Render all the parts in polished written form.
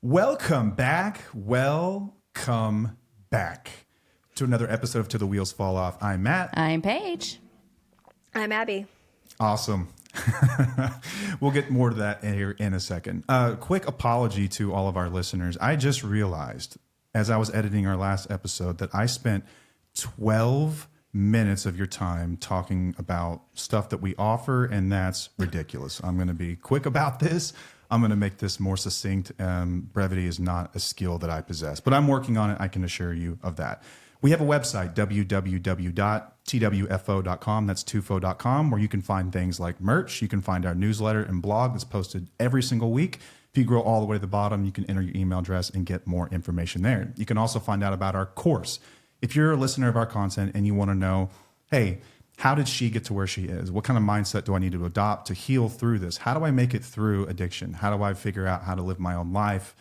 Welcome back. Welcome back to another episode of To the Wheels Fall Off. I'm Matt. I'm Paige. I'm Abby. Awesome. We'll get more to that here in a second. Quick apology to all of our listeners. I just realized as I was editing our last episode that I spent 12 minutes of your time talking about stuff that we offer, and that's ridiculous. I'm going to be quick about this. I'm going to make this more succinct. Brevity is not a skill that I possess, but I'm working on it. I can assure you of that. We have a website, www.twfo.com. That's tufo.com, where you can find things like merch. You can find our newsletter and blog that's posted every single week. If you scroll all the way to the bottom, you can enter your email address and get more information there. You can also find out about our course. If you're a listener of our content and you want to know, hey, how did she get to where she is? What kind of mindset do I need to adopt to heal through this? How do I make it through addiction? How do I figure out how to live my own life?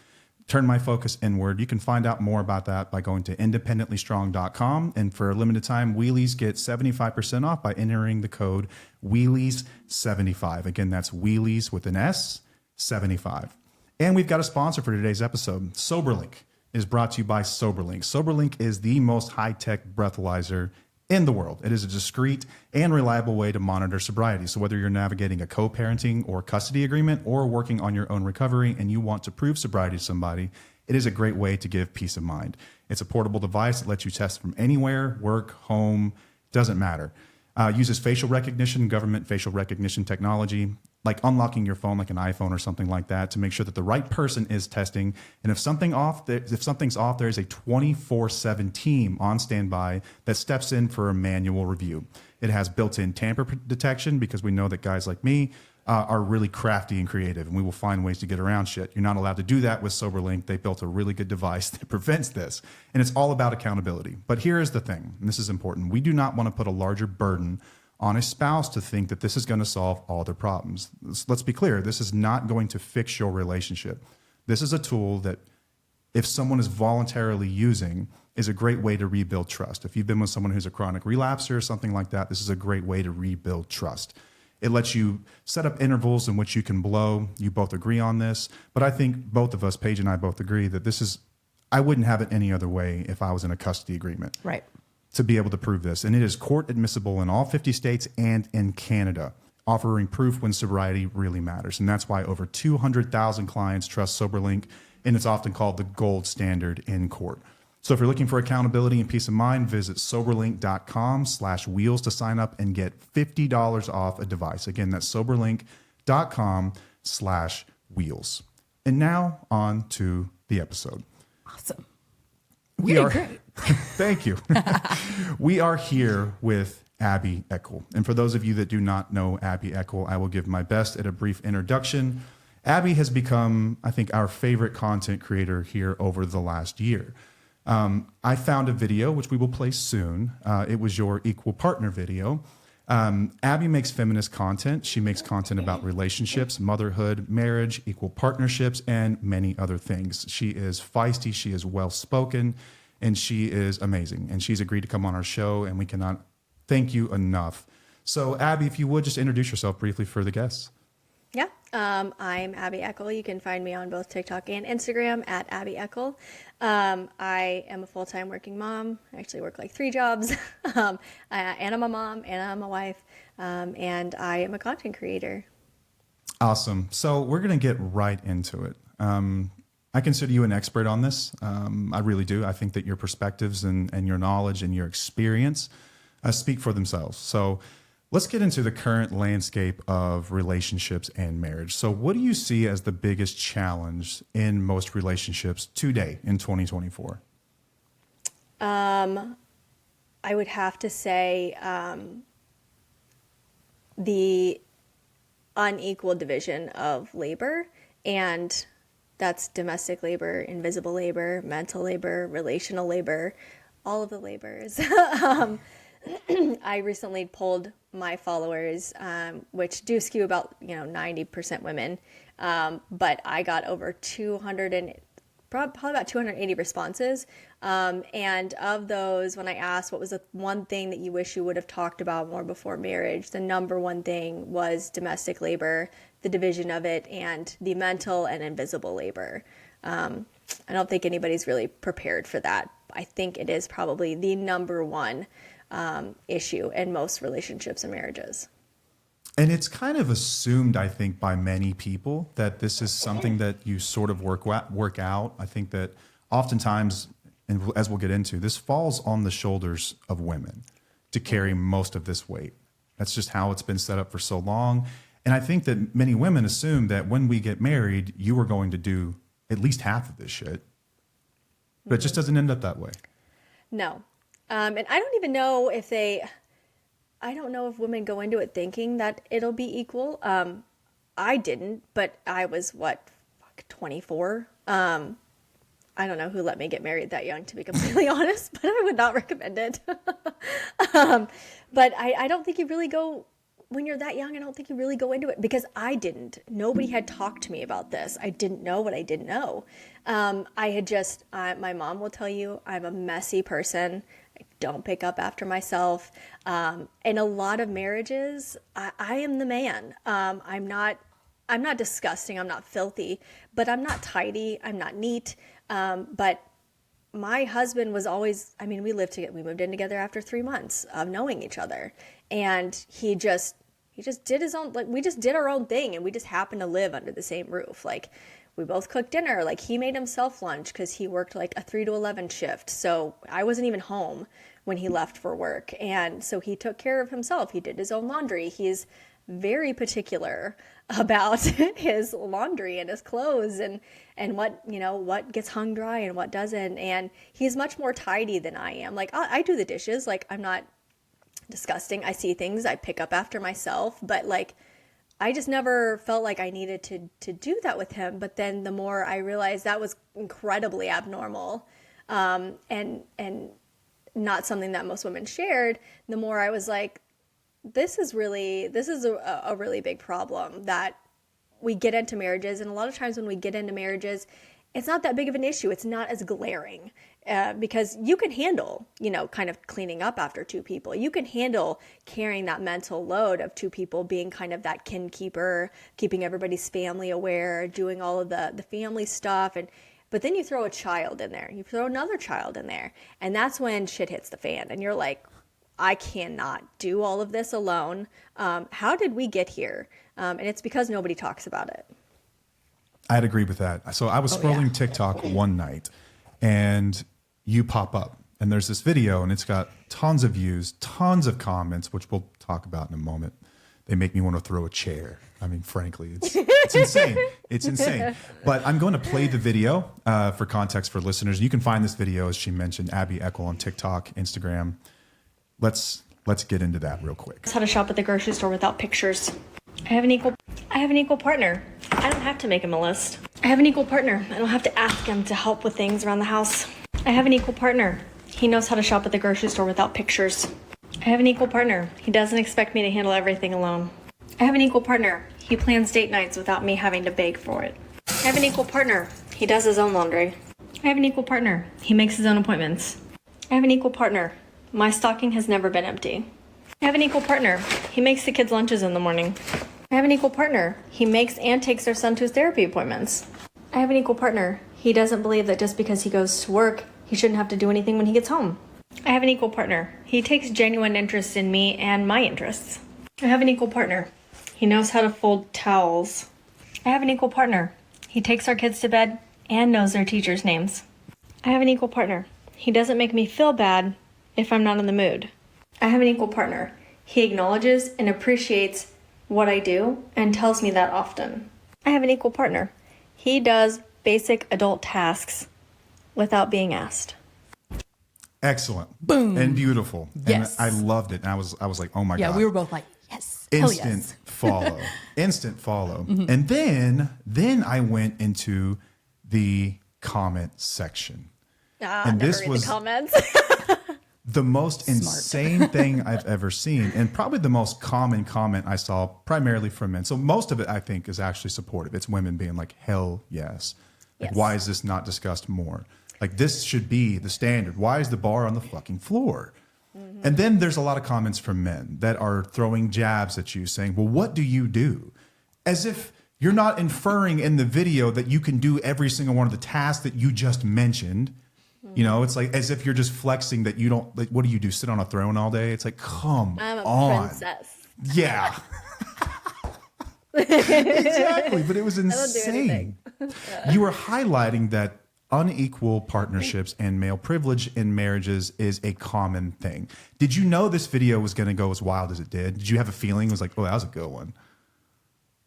Turn my focus inward. You can find out more about that by going to independentlystrong.com. And for a limited time, Wheelies get 75% off by entering the code Wheelies75. Again, that's Wheelies with an S, 75. And we've got a sponsor for today's episode. SoberLink is brought to you by SoberLink. SoberLink is the most high-tech breathalyzer in the world. It is a discreet and reliable way to monitor sobriety. So whether you're navigating a co-parenting or custody agreement or working on your own recovery and you want to prove sobriety to somebody, it is a great way to give peace of mind. It's a portable device that lets you test from anywhere, work, home, doesn't matter. Uses facial recognition, government facial recognition technology, like unlocking your phone like an iPhone or something like that, to make sure that the right person is testing. And if something's off, there is a 24/7 team on standby that steps in for a manual review. It has built-in tamper detection because we know that guys like me are really crafty and creative, and we will find ways to get around shit. You're not allowed to do that with SoberLink. They built a really good device that prevents this, and it's all about accountability. But here is the thing, and this is important. We do not want to put a larger burden on a spouse to think that this is going to solve all their problems. Let's be clear. This is not going to fix your relationship. This is a tool that, if someone is voluntarily using, is a great way to rebuild trust. If you've been with someone who's a chronic relapser or something like that, this is a great way to rebuild trust. It lets you set up intervals in which you can blow. You both agree on this. But I think both of us, Paige and I, both agree that I wouldn't have it any other way if I was in a custody agreement. Right. To be able to prove this. And it is court admissible in all 50 states and in Canada, offering proof when sobriety really matters. And that's why over 200,000 clients trust SoberLink, and it's often called the gold standard in court. So if you're looking for accountability and peace of mind, visit soberlink.com/wheels to sign up and get $50 off a device. Again, that's soberlink.com/wheels. And now on to the episode. Awesome. We are great. Thank you. We are here with Abby Eckel. And for those of you that do not know Abby Eckel, I will give my best at a brief introduction. Abby has become, I think, our favorite content creator here over the last year. I found a video, which we will play soon. It was your equal partner video. Abby makes feminist content. She makes content about relationships, motherhood, marriage, equal partnerships, and many other things. She is feisty. She is well-spoken, and she is amazing. And she's agreed to come on our show, and we cannot thank you enough. So, Abby, if you would just introduce yourself briefly for the guests. Yeah, I'm Abby Eckel. You can find me on both TikTok and Instagram at Abby Eckel. I am a full-time working mom. I actually work like 3 jobs. And I'm a mom, and I'm a wife, and I am a content creator. Awesome. So we're going to get right into it. I consider you an expert on this. I really do. I think that your perspectives and your knowledge and your experience speak for themselves. So let's get into the current landscape of relationships and marriage. So what do you see as the biggest challenge in most relationships today in 2024? I would have to say the unequal division of labor, and that's domestic labor, invisible labor, mental labor, relational labor, all of the labors. I recently polled my followers, which do skew about 90% women, but I got over 200 probably about 280 responses. And of those, when I asked what was the one thing that you wish you would have talked about more before marriage, the number one thing was domestic labor, the division of it, and the mental and invisible labor. I don't think anybody's really prepared for that. I think it is probably the number one issue in most relationships and marriages. And it's kind of assumed, I think, by many people that this is something that you sort of work out. I think that oftentimes, and as we'll get into, this falls on the shoulders of women to carry most of this weight. That's just how it's been set up for so long. And I think that many women assume that when we get married, you are going to do at least half of this shit. But it just doesn't end up that way. No. And I don't even know if I don't know if women go into it thinking that it'll be equal. I didn't, but I was 24. I don't know who let me get married that young, to be completely honest, but I would not recommend it. But I don't think you really go, when you're that young, I don't think you really go into it, because I didn't. Nobody had talked to me about this. I didn't know what I didn't know. My mom will tell you I'm a messy person. I don't pick up after myself. In a lot of marriages, I am the man. I'm not disgusting. I'm not filthy, but I'm not tidy. I'm not neat. But my husband was always, we moved in together after 3 months of knowing each other. And he just did his own, we just did our own thing, and we just happened to live under the same roof. We both cooked dinner. He made himself lunch because he worked a 3 to 11 shift. So I wasn't even home when he left for work. And so he took care of himself. He did his own laundry. He's very particular about his laundry and his clothes and what gets hung dry and what doesn't. And he's much more tidy than I am. I do the dishes. I'm not disgusting. I see things, I pick up after myself, but I just never felt like I needed to do that with him. But then the more I realized that was incredibly abnormal, and not something that most women shared, the more I was like, this is a really big problem that we get into marriages. And a lot of times when we get into marriages, it's not that big of an issue. It's not as glaring, because you can handle, kind of cleaning up after two people. You can handle carrying that mental load of two people, being kind of that kin keeper, keeping everybody's family aware, doing all of the family stuff. But then you throw a child in there, you throw another child in there, and that's when shit hits the fan. And you're like, I cannot do all of this alone. How did we get here? And it's because nobody talks about it. I'd agree with that. So I was scrolling TikTok one night, and you pop up, and there's this video, and it's got tons of views, tons of comments, which we'll talk about in a moment. They make me want to throw a chair. Frankly, it's insane. It's insane. But I'm going to play the video for context for listeners. You can find this video, as she mentioned, Abby Eckel on TikTok, Instagram. Let's get into that real quick. How to shop at the grocery store without pictures. I have an equal partner. I don't have to make him a list. I have an equal partner. I don't have to ask him to help with things around the house. I have an equal partner. He knows how to shop at the grocery store without pictures. I have an equal partner. He doesn't expect me to handle everything alone. I have an equal partner. He plans date nights without me having to beg for it. I have an equal partner. He does his own laundry. I have an equal partner. He makes his own appointments. I have an equal partner. My stocking has never been empty. I have an equal partner. He makes the kids' lunches in the morning. I have an equal partner. He makes and takes their son to his therapy appointments. I have an equal partner. He doesn't believe that just because he goes to work, he shouldn't have to do anything when he gets home. I have an equal partner. He takes genuine interest in me and my interests. I have an equal partner. He knows how to fold towels. I have an equal partner. He takes our kids to bed and knows their teachers' names. I have an equal partner. He doesn't make me feel bad if I'm not in the mood. I have an equal partner. He acknowledges and appreciates what I do and tells me that often. I have an equal partner. He does basic adult tasks without being asked. Excellent. Boom. And beautiful. Yes. And I loved it. And I was like, oh my God. Yeah, we were both like, yes. Instant yes. follow. Instant follow. Mm-hmm. And then I went into the comment section. And this was the comments. The most insane thing I've ever seen, and probably the most common comment I saw primarily from men. So most of it, I think, is actually supportive. It's women being like, hell yes. Why is this not discussed more? This should be the standard. Why is the bar on the fucking floor? Mm-hmm. And then there's a lot of comments from men that are throwing jabs at you saying, well, what do you do? As if You're not inferring in the video that you can do every single one of the tasks that you just mentioned. You know, it's like as if you're just flexing that you don't, like, what do you do? Sit on a throne all day? It's like, come I'm a on. princess. Yeah. Exactly. But it was insane. You were highlighting that unequal partnerships and male privilege in marriages is a common thing. Did you know this video was going to go as wild as it did? Did you have a feeling it was like, oh, that was a good one?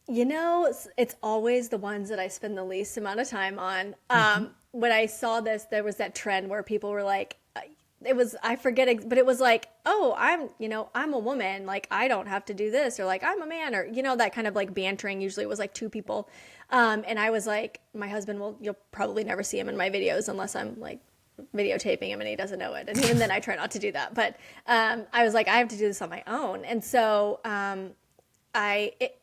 You know, it's always the ones that I spend the least amount of time on. When I saw this, there was that trend where people were like, it was, I forget, but it was like, oh, I'm a woman. Like, I don't have to do this, or like, I'm a man, or, you know, that kind of like bantering. Usually it was like two people. And I was like, my husband you'll probably never see him in my videos unless I'm like videotaping him and he doesn't know it. And even then I try not to do that. But I was like, I have to do this on my own. And so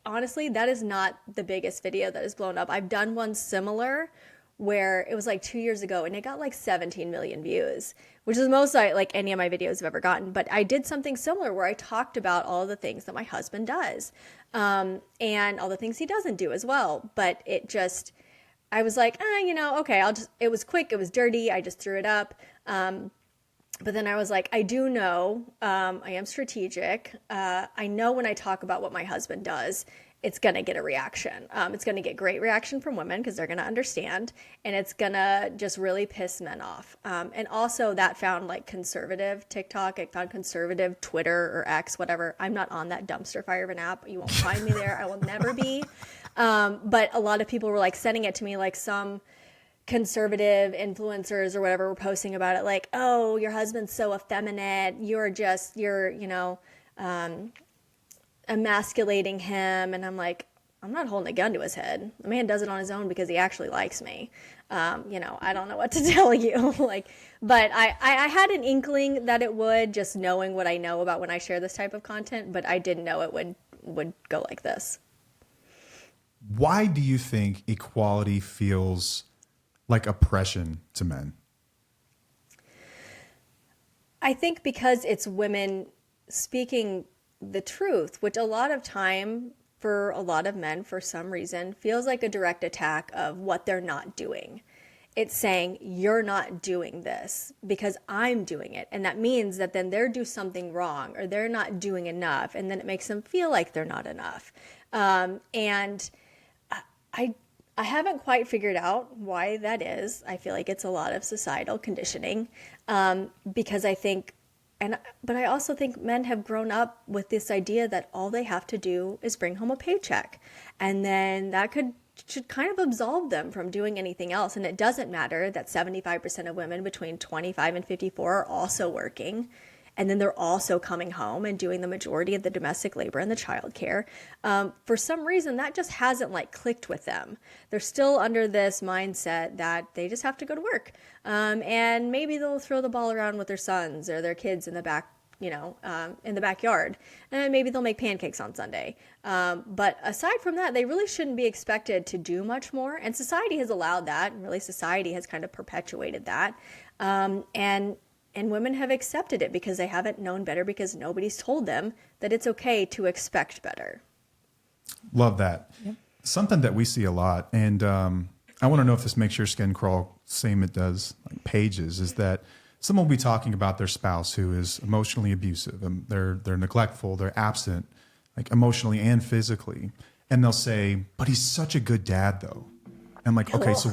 honestly, that is not the biggest video that has blown up. I've done one similar where it was like 2 years ago and it got like 17 million views, which is the most like any of my videos have ever gotten. But I did something similar where I talked about all the things that my husband does, and all the things he doesn't do as well. But I was like, okay, it was quick, it was dirty, I just threw it up. But then I was like, I do know, I am strategic. I know when I talk about what my husband does, it's going to get a reaction. It's going to get great reaction from women because they're going to understand, and it's going to just really piss men off. And also that found like conservative TikTok, it found conservative Twitter or X, whatever. I'm not on that dumpster fire of an app. You won't find me there. I will never be. But a lot of people were like sending it to me, like some conservative influencers or whatever were posting about it, like, oh, your husband's so effeminate, you're emasculating him. And I'm like, I'm not holding a gun to his head. The man does it on his own because he actually likes me. I don't know what to tell you. But I had an inkling that it would, just knowing what I know about when I share this type of content, but I didn't know it would go like this. Why do you think equality feels like oppression to men? I think because it's women speaking the truth, which a lot of time for a lot of men, for some reason, feels like a direct attack of what they're not doing. It's saying, you're not doing this because I'm doing it. And that means that then they're do something wrong or they're not doing enough. And then it makes them feel like they're not enough. And I haven't quite figured out why that is. I feel like it's a lot of societal conditioning, because I think, but I also think men have grown up with this idea that all they have to do is bring home a paycheck, and then that should kind of absolve them from doing anything else. And it doesn't matter that 75% of women between 25 and 54 are also working. And then they're also coming home and doing the majority of the domestic labor and the childcare. For some reason, that just hasn't like clicked with them. They're still under this mindset that they just have to go to work. And maybe they'll throw the ball around with their sons or their kids in the back, in the backyard. And maybe they'll make pancakes on Sunday. But aside from that, they really shouldn't be expected to do much more. And society has allowed that. And really, society has kind of perpetuated that. And women have accepted it because they haven't known better, because nobody's told them that it's okay to expect better. Love that. Yep. Something that we see a lot, and I want to know if this makes your skin crawl, same it does like Paige's, is that someone will be talking about their spouse who is emotionally abusive, and they're neglectful, they're absent, like emotionally and physically. And they'll say, but he's such a good dad though. And I'm like, okay, so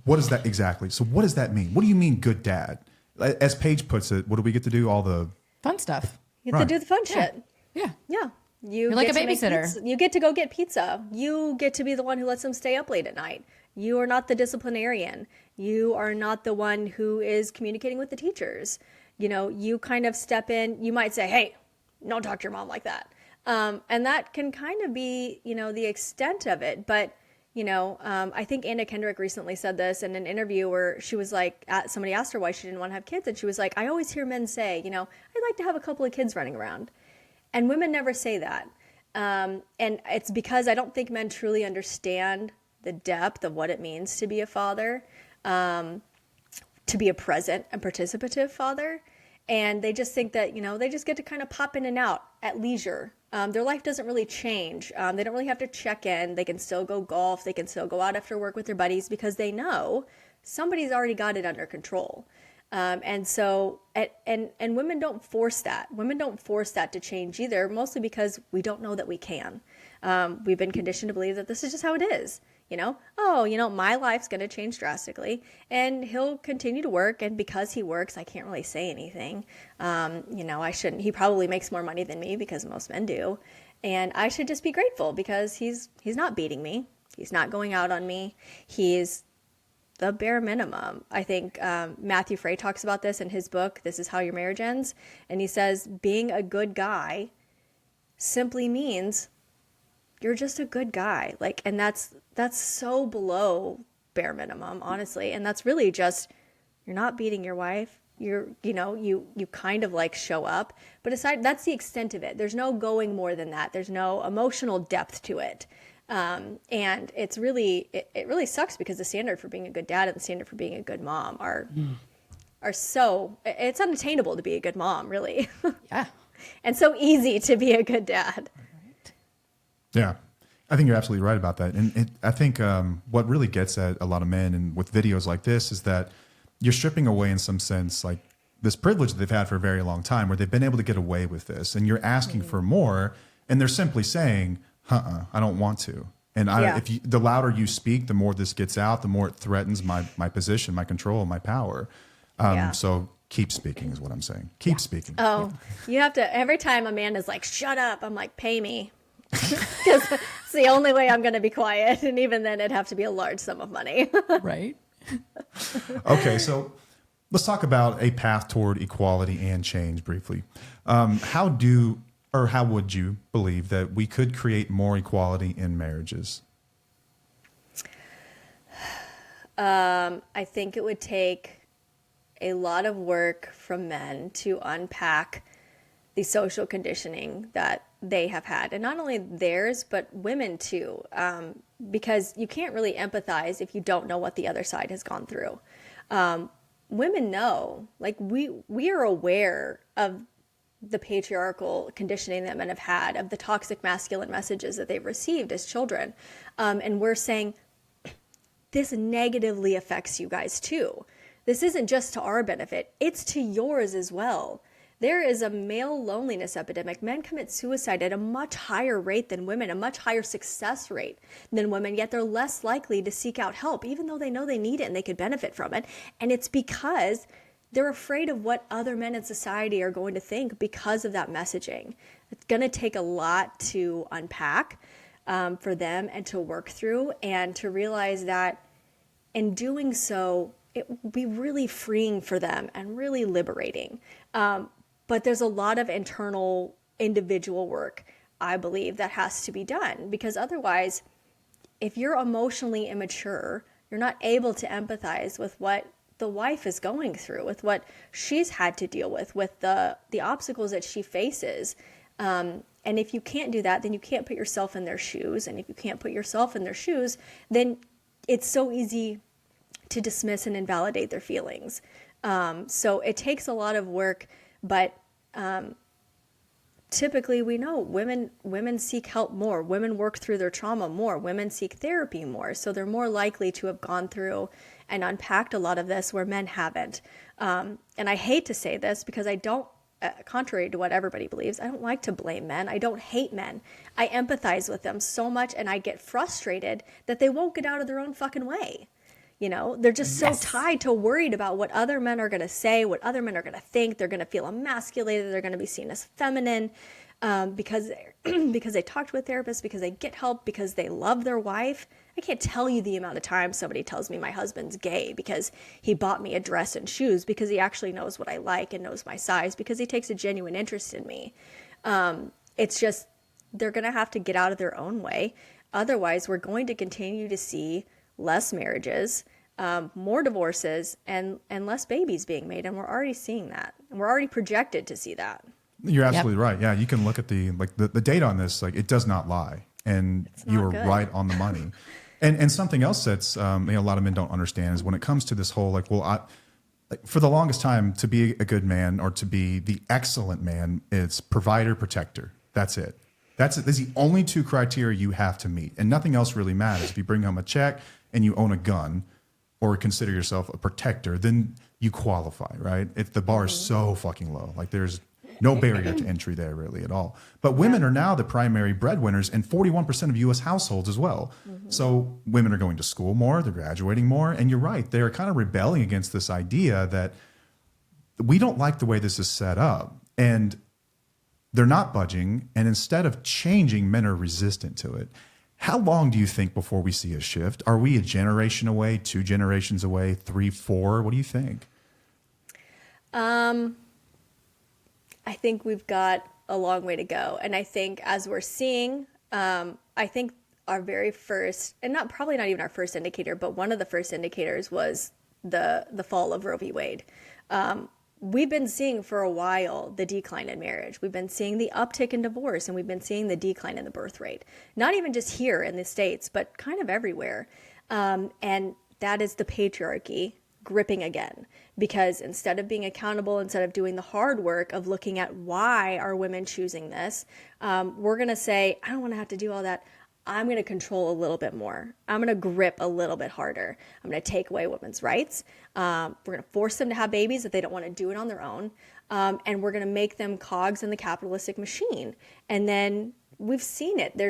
what is that exactly? So what does that mean? What do you mean good dad? As Paige puts it, what do we get to do? All the fun stuff. You get to do the fun shit. Yeah. Yeah. You're like a babysitter. You get to go get pizza. You get to be the one who lets them stay up late at night. You are not the disciplinarian. You are not the one who is communicating with the teachers. You kind of step in. You might say, hey, don't talk to your mom like that. And that can kind of be, the extent of it. But I think Anna Kendrick recently said this in an interview where she was like, somebody asked her why she didn't want to have kids. And she was like, I always hear men say, I'd like to have a couple of kids running around. And women never say that. And it's because I don't think men truly understand the depth of what it means to be a father, to be a present and participative father. And they just think that, they just get to kind of pop in and out at leisure their life doesn't really change. They don't really have to check in. They can still go golf. They can still go out after work with their buddies because they know somebody's already got it under control. And so, and women don't force that. Women don't force that to change either, mostly because we don't know that we can. We've been conditioned to believe that this is just how it is. My life's going to change drastically, and he'll continue to work. And because he works, I can't really say anything. I shouldn't. He probably makes more money than me because most men do, and I should just be grateful because he's not beating me. He's not going out on me. He's the bare minimum. I think Matthew Frey talks about this in his book, This Is How Your Marriage Ends, and he says being a good guy simply means you're just a good guy. And that's so below bare minimum, honestly. And that's really just, you're not beating your wife. You kind of show up, but that's the extent of it. There's no going more than that. There's no emotional depth to it. And it's really, it really sucks because the standard for being a good dad and the standard for being a good mom are so, it's unattainable to be a good mom, really. Yeah. And so easy to be a good dad. Yeah, I think you're absolutely right about that. And I think what really gets at a lot of men and with videos like this is that you're stripping away in some sense this privilege that they've had for a very long time where they've been able to get away with this, and you're asking for more, and they're simply saying, I don't want to. And the louder you speak, the more this gets out, the more it threatens my position, my control, my power. So keep speaking is what I'm saying. Keep speaking. Oh, you have to, every time a man is like, shut up, I'm like, pay me. Because it's the only way I'm going to be quiet. And even then it'd have to be a large sum of money. Right. Okay, so let's talk about a path toward equality and change briefly. How would you believe that we could create more equality in marriages? I think it would take a lot of work from men to unpack the social conditioning that they have had, and not only theirs, but women too, because you can't really empathize if you don't know what the other side has gone through. Women know, we are aware of the patriarchal conditioning that men have had, of the toxic masculine messages that they've received as children. And we're saying, this negatively affects you guys too. This isn't just to our benefit, it's to yours as well. There is a male loneliness epidemic. Men commit suicide at a much higher rate than women, a much higher success rate than women, yet they're less likely to seek out help, even though they know they need it and they could benefit from it. And it's because they're afraid of what other men in society are going to think because of that messaging. It's going to take a lot to unpack for them and to work through, and to realize that in doing so, it will be really freeing for them and really liberating. But there's a lot of internal individual work, I believe, that has to be done, because otherwise, if you're emotionally immature, you're not able to empathize with what the wife is going through, with what she's had to deal with the obstacles that she faces. And if you can't do that, then you can't put yourself in their shoes. And if you can't put yourself in their shoes, then it's so easy to dismiss and invalidate their feelings. So it takes a lot of work, but typically we know women seek help more. Women work through their trauma more. Women seek therapy more. So they're more likely to have gone through and unpacked a lot of this where men haven't. And I hate to say this because I don't, contrary to what everybody believes, I don't like to blame men. I don't hate men. I empathize with them so much, and I get frustrated that they won't get out of their own fucking way. They're just so tied to worried about what other men are going to say, what other men are going to think. They're going to feel emasculated. They're going to be seen as feminine because they talk to a therapist, because they get help, because they love their wife. I can't tell you the amount of times somebody tells me my husband's gay because he bought me a dress and shoes, because he actually knows what I like and knows my size, because he takes a genuine interest in me. It's just, they're going to have to get out of their own way. Otherwise, we're going to continue to see less marriages, more divorces, and less babies being made. And we're already seeing that. And we're already projected to see that. You're absolutely right. Yeah, you can look at the data on this. It does not lie. And you are right on the money. And something else that's a lot of men don't understand is when it comes to this whole, for the longest time, to be a good man or to be the excellent man, it's provider, protector. That's it. That's the only two criteria you have to meet, and nothing else really matters. If you bring home a check and you own a gun or consider yourself a protector, then you qualify, right? If the bar is so fucking low, like there's no barrier to entry there really at all. But women are now the primary breadwinners in 41% of U.S. households as well. So women are going to school more, they're graduating more, and you're right, they're kind of rebelling against this idea that we don't like the way this is set up. And they're not budging, and instead of changing, men are resistant to it. How long do you think before we see a shift? Are we a generation away, 2 generations away, 3, 4? What do you think? I think we've got a long way to go. And I think as we're seeing, I think our very first, and probably not even our first indicator, but one of the first indicators was the fall of Roe v. Wade. We've been seeing for a while the decline in marriage. We've been seeing the uptick in divorce, and we've been seeing the decline in the birth rate. Not even just here in the States, but kind of everywhere. And that is the patriarchy gripping again. Because instead of being accountable, instead of doing the hard work of looking at why are women choosing this, we're going to say, I don't want to have to do all that. I'm going to control a little bit more. I'm going to grip a little bit harder. I'm going to take away women's rights. We're going to force them to have babies if they don't want to do it on their own. And we're going to make them cogs in the capitalistic machine. And then we've seen it.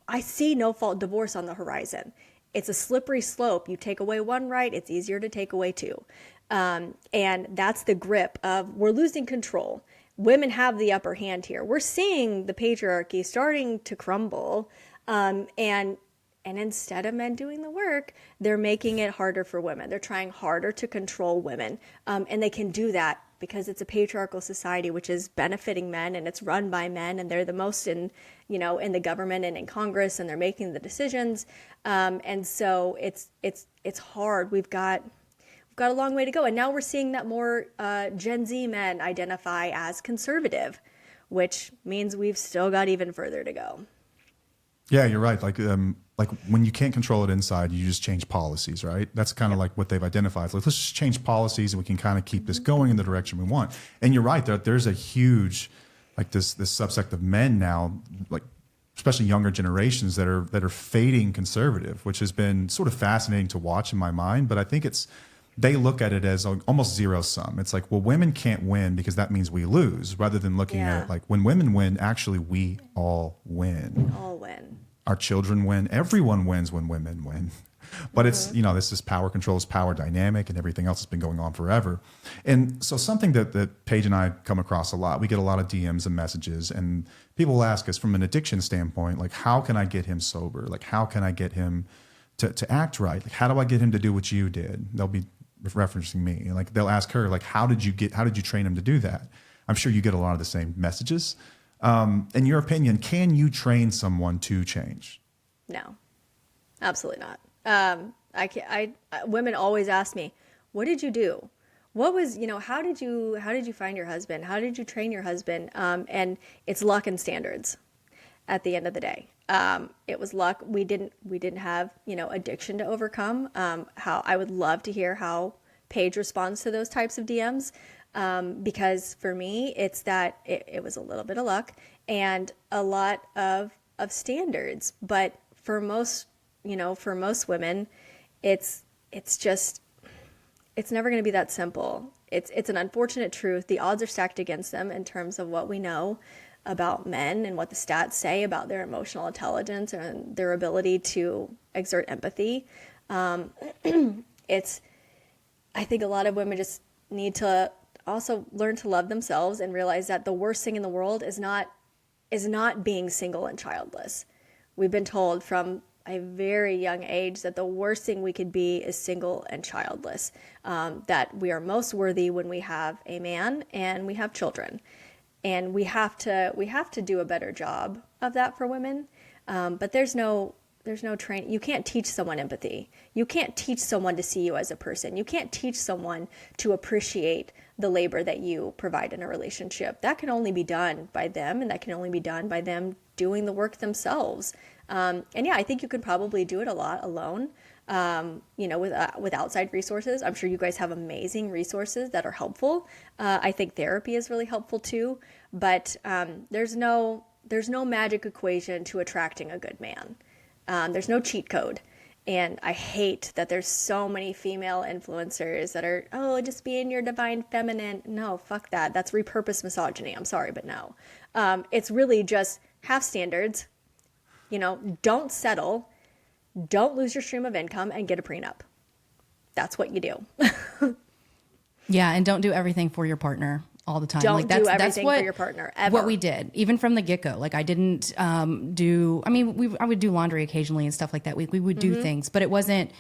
I see no-fault divorce on the horizon. It's a slippery slope. You take away one right, it's easier to take away two. And that's the grip of we're losing control. Women have the upper hand here. We're seeing the patriarchy starting to crumble. And instead of men doing the work, they're making it harder for women. They're trying harder to control women. And they can do that because it's a patriarchal society, which is benefiting men, and it's run by men, and they're the most in the government and in Congress, and they're making the decisions. And so it's hard. We've got a long way to go. And now we're seeing that more Gen Z men identify as conservative, which means we've still got even further to go. Yeah, you're right. Like when you can't control it inside, you just change policies, right? That's kind of like what they've identified. It's like, let's just change policies and we can kind of keep this going in the direction we want. And you're right, there's a huge, like this subsect of men now, like especially younger generations that are fading conservative, which has been sort of fascinating to watch in my mind. But I think they look at it as almost zero sum. It's like, well, women can't win because that means we lose, rather than looking at it like when women win, actually we all win. We all win. Our children win. Everyone wins when women win. But it's, this is power control, is power dynamic, and everything else has been going on forever. And so something that Paige and I come across a lot, we get a lot of DMs and messages, and people will ask us from an addiction standpoint, like, how can I get him sober? Like, how can I get him to act right? Like, how do I get him to do what you did? They'll be referencing me. Like, they'll ask her, like, how did you train him to do that? I'm sure you get a lot of the same messages. In your opinion, can you train someone to change? No, absolutely not. Women always ask me, what did you do? What was, how did you find your husband? How did you train your husband? And it's luck and standards at the end of the day. It was luck. We didn't have, addiction to overcome. How I would love to hear how Paige responds to those types of DMs. Because for me, it's that it was a little bit of luck and a lot of standards. But for most women, it's never going to be that simple. It's an unfortunate truth. The odds are stacked against them in terms of what we know about men and what the stats say about their emotional intelligence and their ability to exert empathy. I think a lot of women just need to also learn to love themselves and realize that the worst thing in the world is not being single and childless. We've been told from a very young age that the worst thing we could be is single and childless, that we are most worthy when we have a man and we have children. And we have to do a better job of that for women. But there's no training. You can't teach someone empathy. You can't teach someone to see you as a person. You can't teach someone to appreciate the labor that you provide in a relationship. That can only be done by them, and that can only be done by them doing the work themselves. I think you can probably do it a lot alone, with outside resources. I'm sure you guys have amazing resources that are helpful. I think therapy is really helpful too, but there's no there's no magic equation to attracting a good man. There's no cheat code. And I hate that there's so many female influencers that are, oh, just be in your divine feminine. No, fuck that. That's repurposed misogyny. I'm sorry, but no. It's really just have standards, don't settle, don't lose your stream of income, and get a prenup. That's what you do. Yeah, and don't do everything for your partner all the time. Don't do everything for your partner, ever. What we did, even from the get-go. Like I didn't I would do laundry occasionally and stuff like that. We would do things, but it wasn't,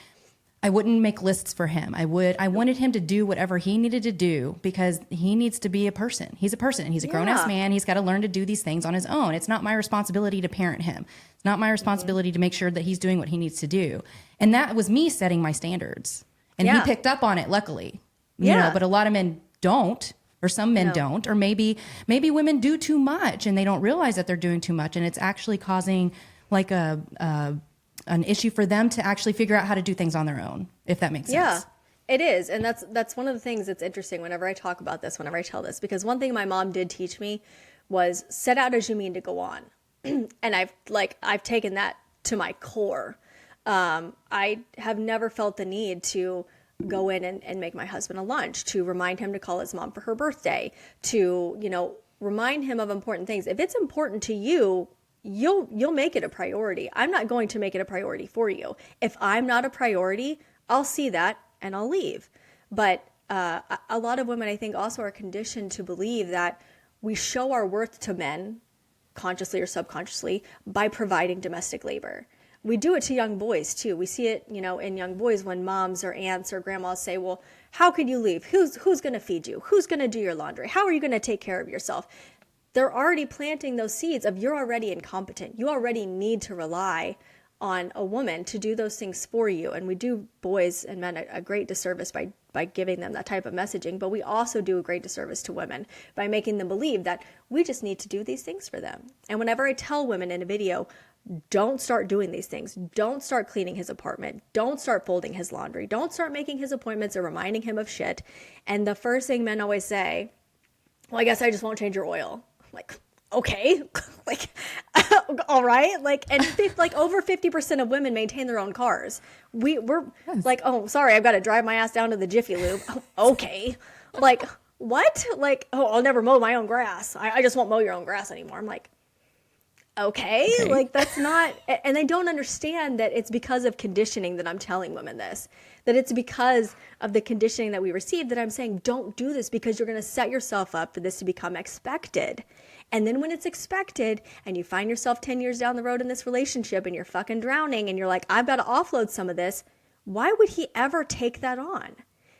I wouldn't make lists for him. I wanted him to do whatever he needed to do because he needs to be a person. He's a person and he's a grown-ass man. He's got to learn to do these things on his own. It's not my responsibility to parent him. It's not my responsibility to make sure that he's doing what he needs to do. And that was me setting my standards. And he picked up on it, luckily. You know, but a lot of men don't, or some men don't, or maybe women do too much and they don't realize that they're doing too much, and it's actually causing like an issue for them to actually figure out how to do things on their own, if that makes sense. Yeah, it is. And that's one of the things that's interesting whenever I talk about this, whenever I tell this, because one thing my mom did teach me was set out as you mean to go on. And I've taken that to my core. I have never felt the need to go in and make my husband a lunch, to remind him to call his mom for her birthday, to, remind him of important things. If it's important to you, you'll make it a priority. I'm not going to make it a priority for you. If I'm not a priority, I'll see that and I'll leave. But a lot of women, I think, also are conditioned to believe that we show our worth to men, consciously or subconsciously, by providing domestic labor. We do it to young boys too. We see it, in young boys when moms or aunts or grandmas say, well, how could you leave? Who's going to feed you? Who's going to do your laundry? How are you going to take care of yourself? They're already planting those seeds of you're already incompetent. You already need to rely on a woman to do those things for you. And we do boys and men a great disservice by giving them that type of messaging. But we also do a great disservice to women by making them believe that we just need to do these things for them. And whenever I tell women in a video, don't start doing these things. Don't start cleaning his apartment. Don't start folding his laundry. Don't start making his appointments or reminding him of shit. And the first thing men always say, well, I guess I just won't change your oil. I'm like, okay, all right. And over 50% of women maintain their own cars. We're like, oh, sorry, I've got to drive my ass down to the Jiffy Lube. Okay. What? I'll never mow my own grass. I just won't mow your own grass anymore. I'm like, okay. That's not, and they don't understand that it's because of conditioning that I'm telling women this, that it's because of the conditioning that we received that I'm saying, don't do this because you're going to set yourself up for this to become expected. And then when it's expected and you find yourself 10 years down the road in this relationship and you're fucking drowning and you're like, I've got to offload some of this. Why would he ever take that on?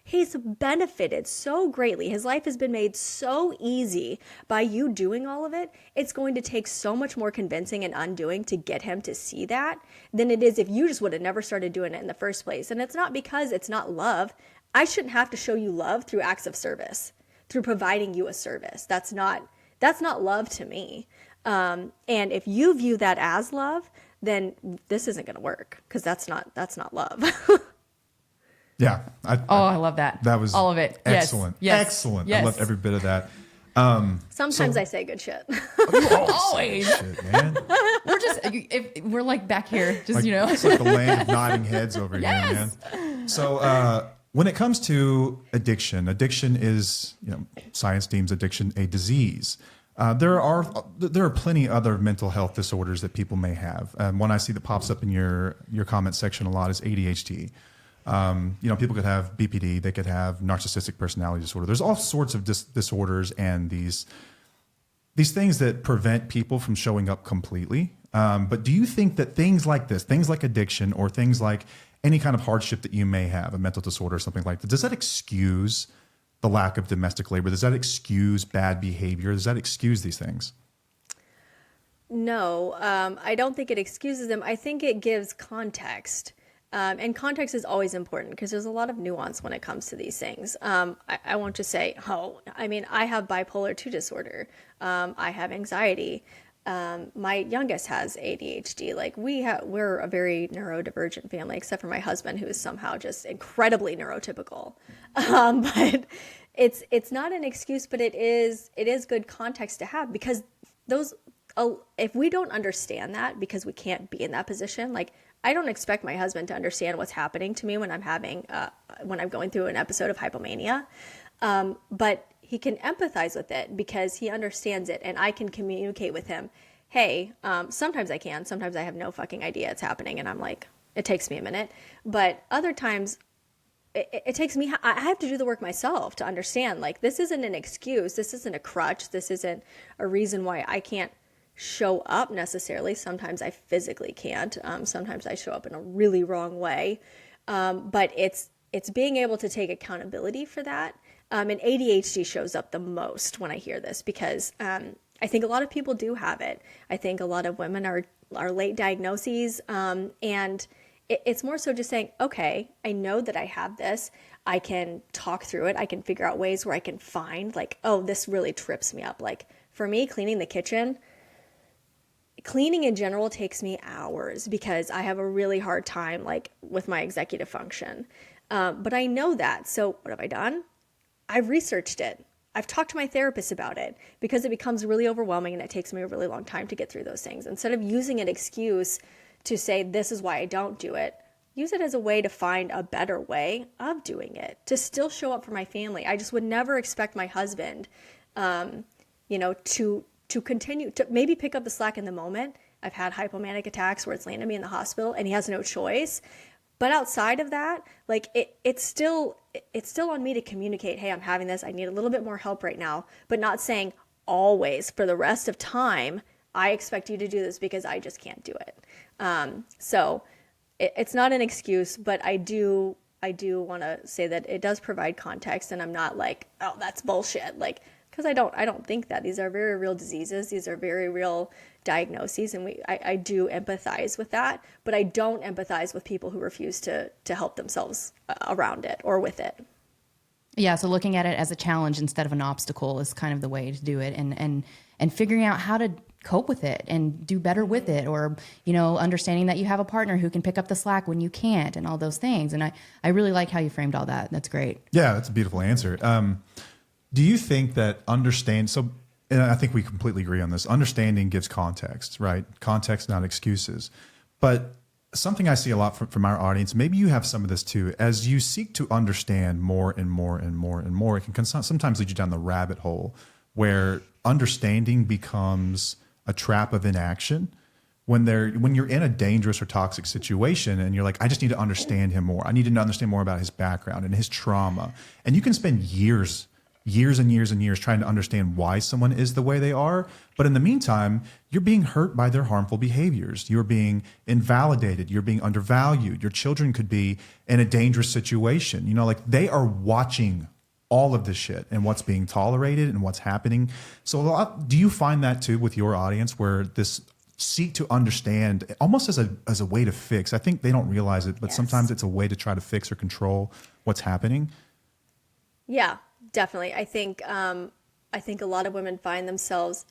He's benefited so greatly. His life has been made so easy by you doing all of it. It's going to take so much more convincing and undoing to get him to see that than it is if you just would have never started doing it in the first place. And it's not because it's not love. I shouldn't have to show you love through acts of service, through providing you a service. That's not love to me. And if you view that as love, then this isn't going to work because that's not love. Yeah. I love that. That was all of it. Excellent. Yes. Excellent. Yes. I loved every bit of that. Sometimes I say good shit. Always. Shit, man. We're like back here, just, It's like the land of nodding heads over here, man. So when it comes to addiction is, science deems addiction a disease. There are plenty other mental health disorders that people may have. One I see that pops up in your comment section a lot is ADHD. People could have BPD, they could have narcissistic personality disorder. There's all sorts of disorders and these things that prevent people from showing up completely. But do you think that things like this, things like addiction or things like any kind of hardship that you may have, a mental disorder or something like that, does that excuse the lack of domestic labor? Does that excuse bad behavior? Does that excuse these things? No, I don't think it excuses them. I think it gives context. And context is always important because there's a lot of nuance when it comes to these things. I won't just say, I have bipolar 2 disorder. I have anxiety. My youngest has ADHD. We're a very neurodivergent family, except for my husband, who is somehow just incredibly neurotypical. But it's not an excuse, but it is good context to have because if we don't understand that, because we can't be in that position, like I don't expect my husband to understand what's happening to me when I'm going through an episode of hypomania. But he can empathize with it because he understands it, and I can communicate with him. Hey, sometimes I can, sometimes I have no fucking idea it's happening. And I'm like, it takes me a minute, but other times it takes me, I have to do the work myself to understand, like, this isn't an excuse. This isn't a crutch. This isn't a reason why I can't show up necessarily. Sometimes I physically can't. Sometimes I show up in a really wrong way. But it's being able to take accountability for that. And ADHD shows up the most when I hear this, because I think a lot of people do have it. I think a lot of women are late diagnoses, and it's more so just saying, okay, I know that I have this. I can talk through it. I can figure out ways where I can find, like, oh, this really trips me up. Like for me, cleaning the kitchen, cleaning in general takes me hours because I have a really hard time, like, with my executive function. But I know that. So what have I done? I've researched it. I've talked to my therapist about it, because it becomes really overwhelming and it takes me a really long time to get through those things. Instead of using an excuse to say, this is why I don't do it, use it as a way to find a better way of doing it, to still show up for my family. I just would never expect my husband, to continue to maybe pick up the slack in the moment. I've had hypomanic attacks where it's landed me in the hospital and he has no choice. But outside of that, like it's still on me to communicate, hey, I'm having this. I need a little bit more help right now, but not saying always for the rest of time, I expect you to do this because I just can't do it. So it's not an excuse, but I do want to say that it does provide context, and I'm not like, oh, that's bullshit. Like, because I don't think that. These are very real diseases. These are very real diagnoses, and I do empathize with that, but I don't empathize with people who refuse to help themselves around it or with it. Yeah, so looking at it as a challenge instead of an obstacle is kind of the way to do it, and figuring out how to cope with it and do better with it, or understanding that you have a partner who can pick up the slack when you can't, and all those things. And I really like how you framed all that. That's great. Yeah, that's a beautiful answer. Do you think that and I think we completely agree on this, understanding gives context, right? Context, not excuses. But something I see a lot from our audience, maybe you have some of this too, as you seek to understand more and more and more and more, it can sometimes lead you down the rabbit hole where understanding becomes a trap of inaction. When you're in a dangerous or toxic situation and you're like, I just need to understand him more. I need to understand more about his background and his trauma. And you can spend years and years and years trying to understand why someone is the way they are. But in the meantime, you're being hurt by their harmful behaviors. You're being invalidated. You're being undervalued. Your children could be in a dangerous situation. Like, they are watching all of this shit and what's being tolerated and what's happening. So do you find that too with your audience, where this seek to understand almost as a way to fix? I think they don't realize it, but Yes. Sometimes it's a way to try to fix or control what's happening. Yeah, definitely. I think a lot of women find themselves,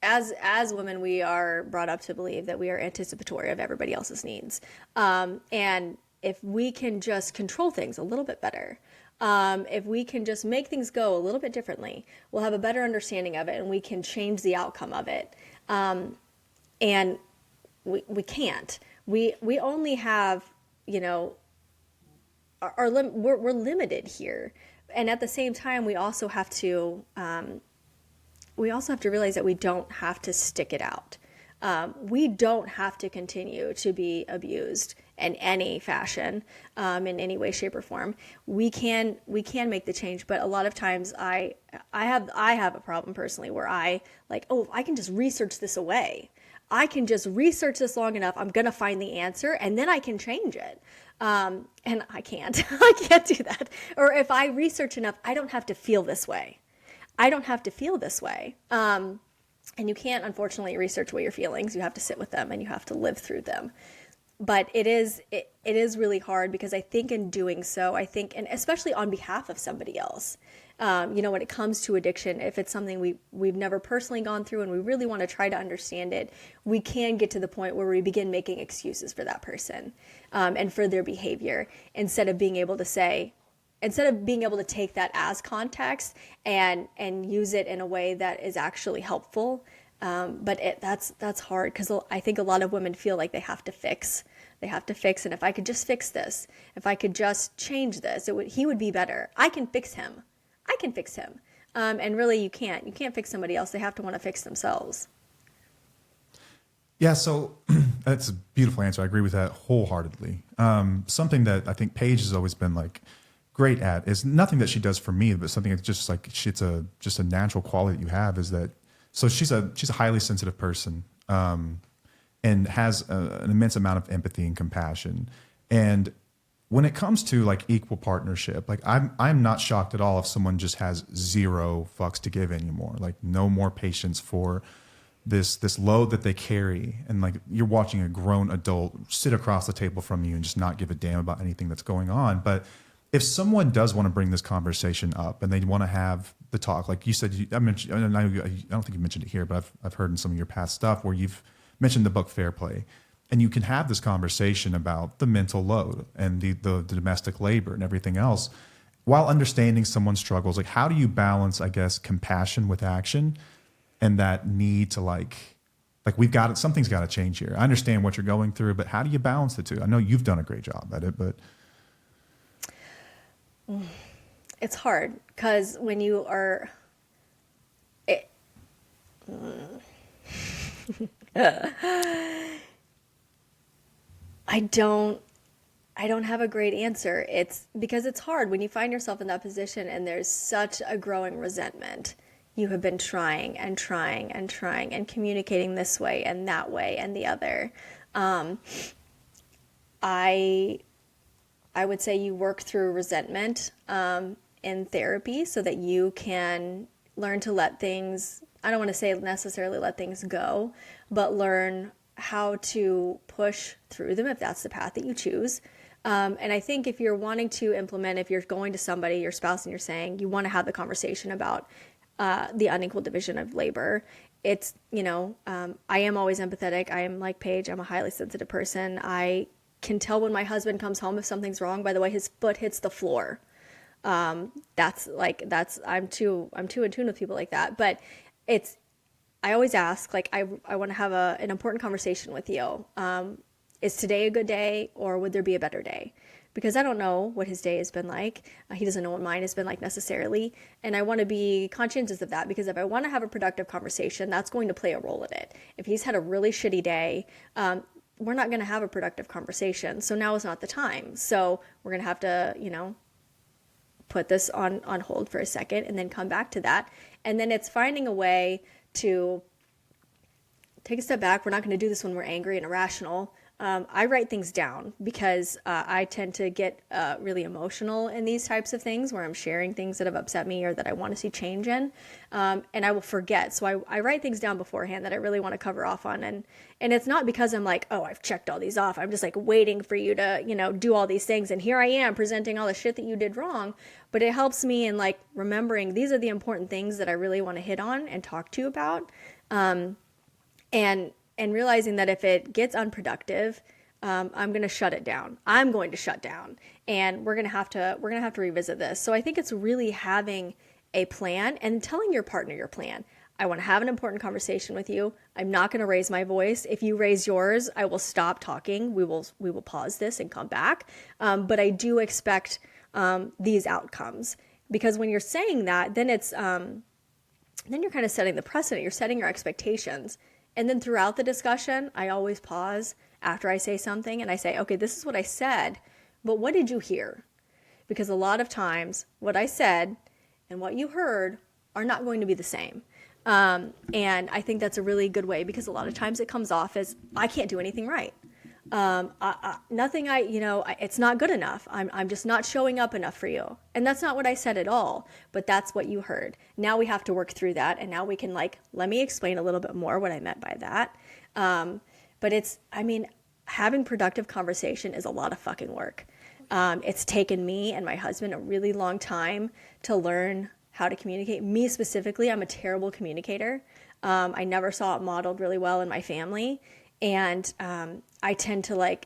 as women, we are brought up to believe that we are anticipatory of everybody else's needs. And if we can just control things a little bit better, if we can just make things go a little bit differently, we'll have a better understanding of it, and we can change the outcome of it. And we can't. We only have, we're limited here. And at the same time, we also have to realize that we don't have to stick it out. We don't have to continue to be abused in any fashion, in any way, shape, or form. We can make the change, but a lot of times I have a problem personally where I can just research this away. I can just research this long enough. I'm gonna find the answer, and then I can change it. And I can't. I can't do that. Or if I research enough, I don't have to feel this way. And you can't, unfortunately, research away your feelings. You have to sit with them and you have to live through them. But it is really hard, because I think in doing so, and especially on behalf of somebody else, when it comes to addiction, if it's something we've never personally gone through and we really want to try to understand it, we can get to the point where we begin making excuses for that person, and for their behavior, instead of being able to take that as context and use it in a way that is actually helpful. But that's hard because I think a lot of women feel like they have to fix. They have to fix, and if I could just fix this, if I could just change this, he would be better. I can fix him. I can fix him. And really, you can't. You can't fix somebody else. They have to want to fix themselves. Yeah, so that's a beautiful answer. I agree with that wholeheartedly. Something that I think Paige has always been like great at is nothing that she does for me, but something that's just like it's just a natural quality that you have is that. So she's a highly sensitive person, and has an immense amount of empathy and compassion. And when it comes to like equal partnership, like I'm not shocked at all if someone just has zero fucks to give anymore. Like no more patience for this load that they carry, and like you're watching a grown adult sit across the table from you and just not give a damn about anything that's going on. But if someone does want to bring this conversation up and they want to have the talk, like you said, I mentioned, I don't think you mentioned it here, but I've heard in some of your past stuff where you've mentioned the book Fair Play, and you can have this conversation about the mental load and the domestic labor and everything else while understanding someone's struggles. Like how do you balance, I guess, compassion with action and that need to like we've got it, something's got to change here. I understand what you're going through, but how do you balance the two? I know you've done a great job at it, but it's hard because when you are I don't have a great answer. It's because it's hard when you find yourself in that position and there's such a growing resentment. You have been trying and trying and trying and communicating this way and that way and the other. I would say you work through resentment in therapy so that you can learn to let things, I don't want to say necessarily let things go, but learn how to push through them if that's the path that you choose. And I think if you're wanting to implement, if you're going to somebody, your spouse, and you're saying you want to have the conversation about the unequal division of labor, it's, I am always empathetic. I am like Paige. I'm a highly sensitive person. I can tell when my husband comes home if something's wrong by the way his foot hits the floor. I'm too in tune with people like that. But I always ask, like, I want to have an important conversation with you. Is today a good day, or would there be a better day? Because I don't know what his day has been like. He doesn't know what mine has been like necessarily. And I want to be conscientious of that, because if I want to have a productive conversation, that's going to play a role in it. If he's had a really shitty day, we're not going to have a productive conversation. So now is not the time. So we're going to have to, put this on hold for a second and then come back to that. And then it's finding a way to take a step back. We're not going to do this when we're angry and irrational. I write things down because I tend to get really emotional in these types of things where I'm sharing things that have upset me or that I want to see change in, and I will forget. So I write things down beforehand that I really want to cover off on, and it's not because I'm like, oh, I've checked all these off. I'm just like waiting for you to, do all these things, and here I am presenting all the shit that you did wrong. But it helps me in like remembering these are the important things that I really want to hit on and talk to you about, and realizing that if it gets unproductive, I'm going to shut it down. I'm going to shut down, and we're going to have to revisit this. So I think it's really having a plan and telling your partner your plan. I want to have an important conversation with you. I'm not going to raise my voice. If you raise yours, I will stop talking. We will pause this and come back. But I do expect these outcomes, because when you're saying that, then it's then you're kind of setting the precedent. You're setting your expectations. And then throughout the discussion, I always pause after I say something and I say, okay, this is what I said, but what did you hear? Because a lot of times what I said and what you heard are not going to be the same. And I think that's a really good way, because a lot of times it comes off as I can't do anything right. It's not good enough. I'm just not showing up enough for you. And that's not what I said at all, but that's what you heard. Now we have to work through that. And now we can let me explain a little bit more what I meant by that. But having productive conversation is a lot of fucking work. It's taken me and my husband a really long time to learn how to communicate. Me specifically, I'm a terrible communicator. I never saw it modeled really well in my family. And I tend to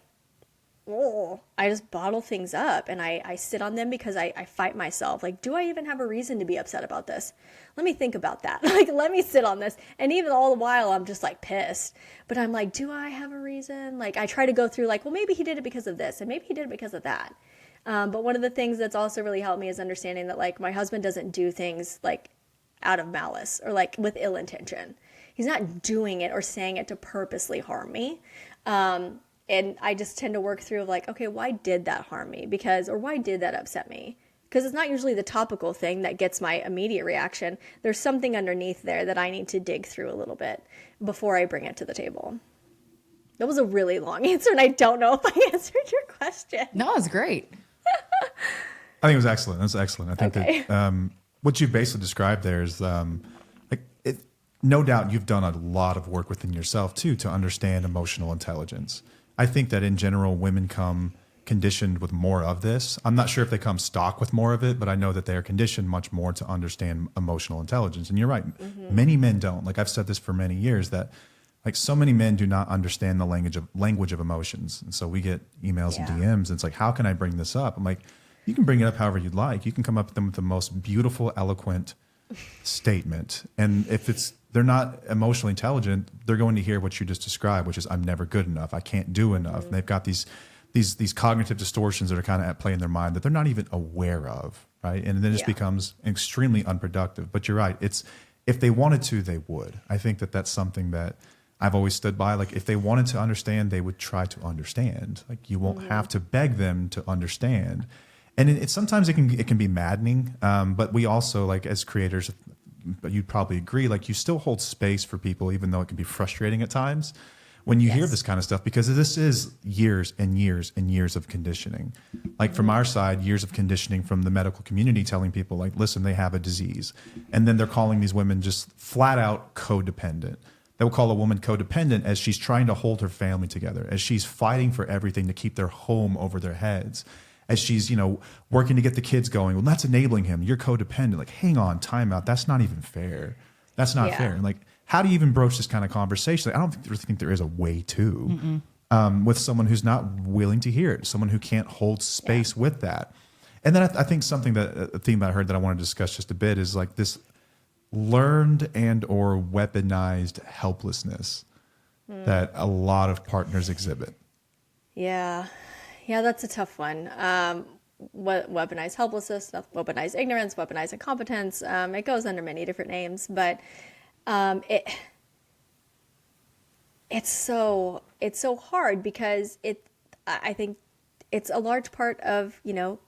I just bottle things up and I sit on them because I fight myself. Like, do I even have a reason to be upset about this? Let me think about that. Like, let me sit on this. And even all the while, I'm just like pissed. But I'm like, do I have a reason? Like, I try to go through like, well, maybe he did it because of this and maybe he did it because of that. But one of the things that's also really helped me is understanding that like my husband doesn't do things like out of malice or like with ill intention. He's not doing it or saying it to purposely harm me. And I just tend to work through like, okay, why did that harm me? Or why did that upset me? Because it's not usually the topical thing that gets my immediate reaction. There's something underneath there that I need to dig through a little bit before I bring it to the table. That was a really long answer, and I don't know if I answered your question. No, it's great. I think it was excellent. That's excellent. I think Okay. that what you basically described there is no doubt you've done a lot of work within yourself too to understand emotional intelligence. I think that in general, women come conditioned with more of this. I'm not sure if they come stock with more of it, but I know that they are conditioned much more to understand emotional intelligence. And you're right. Mm-hmm. Many men don't. Like I've said this for many years that like so many men do not understand the language of emotions. And so we get emails and DMs and it's like, how can I bring this up? I'm like, you can bring it up however you'd like. You can come up with them with the most beautiful, eloquent statement. And if they're not emotionally intelligent, they're going to hear what you just described, which is I'm never good enough. I can't do enough. Mm-hmm. And they've got these cognitive distortions that are kind of at play in their mind that they're not even aware of, right? And then it just becomes extremely unproductive. But you're right. If they wanted to, they would. I think that that's something that I've always stood by. Like if they wanted to understand, they would try to understand. Like you won't have to beg them to understand. And sometimes it can be maddening. But we also like as creators, but you'd probably agree, like you still hold space for people, even though it can be frustrating at times when you hear this kind of stuff, because this is years and years and years of conditioning. Like from our side, years of conditioning from the medical community telling people like, listen, they have a disease. And then they're calling these women just flat out codependent. They will call a woman codependent as she's trying to hold her family together, as she's fighting for everything to keep their home over their heads, as she's, working to get the kids going. Well, that's enabling him. You're codependent. Like, hang on, time out. That's not even fair. That's not fair. Like, how do you even broach this kind of conversation? Like, I don't think there is a way to with someone who's not willing to hear it, someone who can't hold space with that. And then I think a theme that I heard that I want to discuss just a bit is like this learned and or weaponized helplessness that a lot of partners exhibit. Yeah, that's a tough one. Weaponized helplessness, weaponized ignorance, weaponized incompetence. It goes under many different names, but it's so hard because I think it's a large part of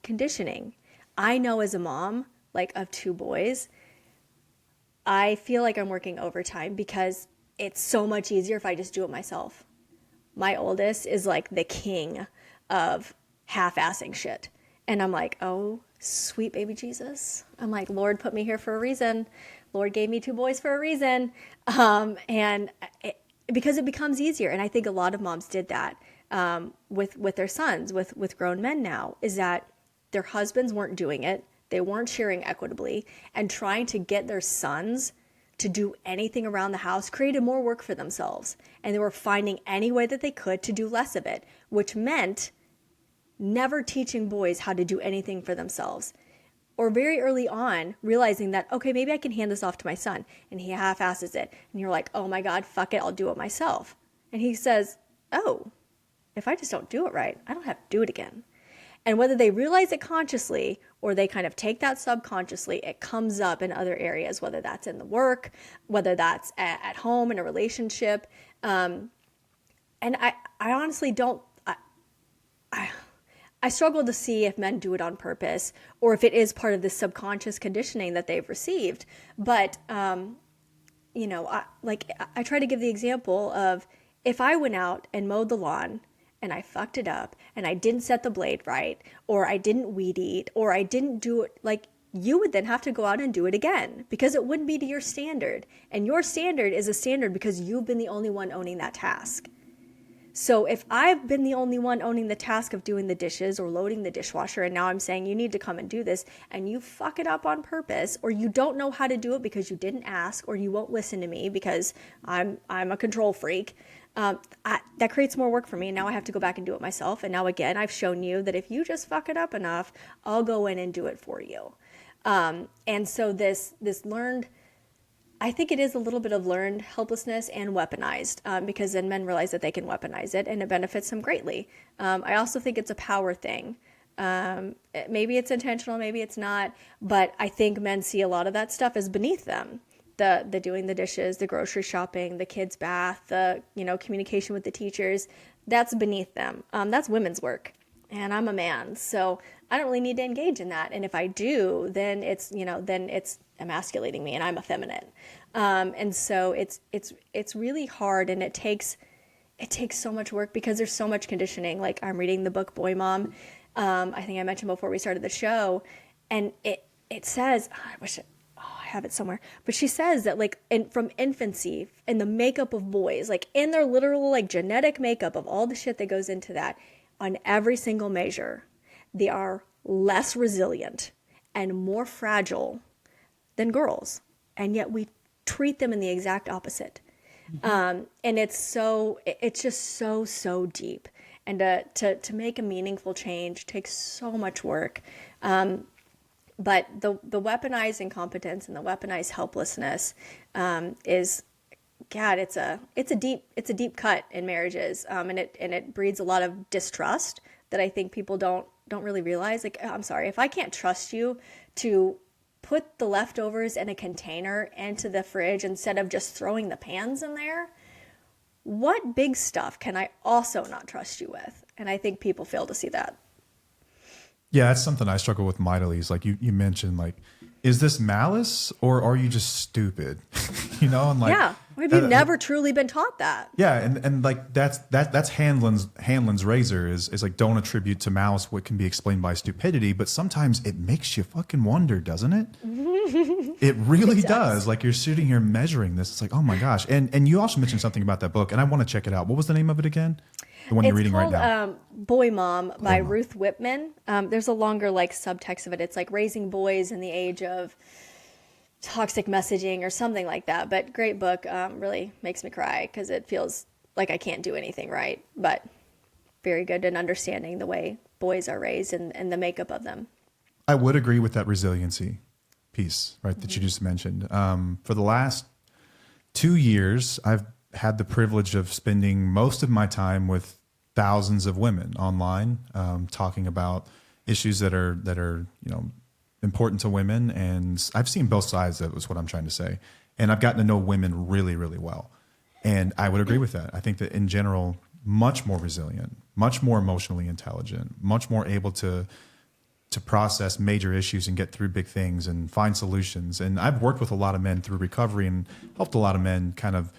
conditioning. I know as a mom, like of two boys, I feel like I'm working overtime because it's so much easier if I just do it myself. My oldest is like the king of half-assing shit. And I'm like, oh, sweet baby Jesus. I'm like, Lord put me here for a reason. Lord gave me two boys for a reason. Because it becomes easier. And I think a lot of moms did that with their sons, with grown men now, is that their husbands weren't doing it. They weren't sharing equitably, and trying to get their sons to do anything around the house created more work for themselves. And they were finding any way that they could to do less of it, which meant never teaching boys how to do anything for themselves. Or very early on, realizing that, okay, maybe I can hand this off to my son. And he half-asses it. And you're like, oh my God, fuck it, I'll do it myself. And he says, oh, if I just don't do it right, I don't have to do it again. And whether they realize it consciously or they kind of take that subconsciously, it comes up in other areas, whether that's in the work, whether that's at home in a relationship. And I honestly don't, I struggle to see if men do it on purpose or if it is part of the subconscious conditioning that they've received. But, I try to give the example of if I went out and mowed the lawn and I fucked it up and I didn't set the blade right, or I didn't weed eat, or I didn't do it, like you would then have to go out and do it again because it wouldn't be to your standard. And your standard is a standard because you've been the only one owning that task. So if I've been the only one owning the task of doing the dishes or loading the dishwasher, and now I'm saying you need to come and do this, and you fuck it up on purpose, or you don't know how to do it because you didn't ask, or you won't listen to me because I'm a control freak, That creates more work for me. Now I have to go back and do it myself. And now again, I've shown you that if you just fuck it up enough, I'll go in and do it for you. And so this learned, I think it is a little bit of learned helplessness and weaponized, because then men realize that they can weaponize it and it benefits them greatly. I also think it's a power thing. Maybe it's intentional, maybe it's not, but I think men see a lot of that stuff as beneath them. The doing the dishes, the grocery shopping, the kids' bath, the communication with the teachers, that's beneath them. That's women's work, and I'm a man, so I don't really need to engage in that. And if I do, then it's emasculating me, and I'm effeminate. And so it's really hard, and it takes so much work because there's so much conditioning. Like, I'm reading the book Boy Mom. I think I mentioned before we started the show, and it says, I have it somewhere, but she says that from infancy, in the makeup of boys, like in their literal genetic makeup of all the shit that goes into that, on every single measure, they are less resilient and more fragile than girls, and yet we treat them in the exact opposite. And it's just so deep, and to make a meaningful change takes so much work. But the weaponized incompetence and the weaponized helplessness is, God, it's a deep cut in marriages, and it breeds a lot of distrust that I think people don't really realize. Like, I'm sorry, if I can't trust you to put the leftovers in a container into the fridge instead of just throwing the pans in there, what big stuff can I also not trust you with? And I think people fail to see that. Yeah, that's something I struggle with mightily. Is like you mentioned, like, is this malice or are you just stupid? And like, yeah, have you never truly been taught that? Yeah, and like that's Hanlon's razor is like, don't attribute to malice what can be explained by stupidity, but sometimes it makes you fucking wonder, doesn't it? It really does. Like, you're sitting here measuring this. It's like, oh my gosh. And you also mentioned something about that book, and I want to check it out. What was the name of it again? The one you're reading right now. It's called Boy Mom by Ruth Whitman. There's a longer subtext of it. It's like raising boys in the age of toxic messaging or something like that. But great book. Really makes me cry because it feels like I can't do anything right. But very good in understanding the way boys are raised and the makeup of them. I would agree with that resiliency piece, right, that you just mentioned. For the last 2 years, I've had the privilege of spending most of my time with thousands of women online, talking about issues that are important to women, and I've seen both sides of it, is what I'm trying to say. And I've gotten to know women really, really well. And I would agree with that. I think that in general, much more resilient, much more emotionally intelligent, much more able to process major issues and get through big things and find solutions. And I've worked with a lot of men through recovery and helped a lot of men kind of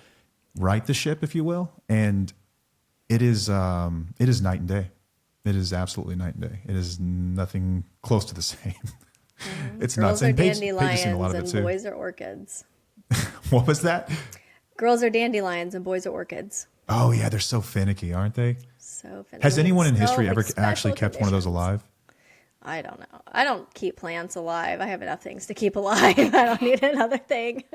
right the ship, if you will. And it is night and day. It is absolutely night and day. It is nothing close to the same. It's Girls nuts. are And Paige seen dandelions a lot of it and too. boys are orchids. What was that? Girls are dandelions and boys are orchids. Oh yeah, they're so finicky, aren't they? So finicky. Has anyone in So, history ever special actually kept one of those conditions. alive? I don't know. I don't keep plants alive. I have enough things to keep alive. I don't need another thing.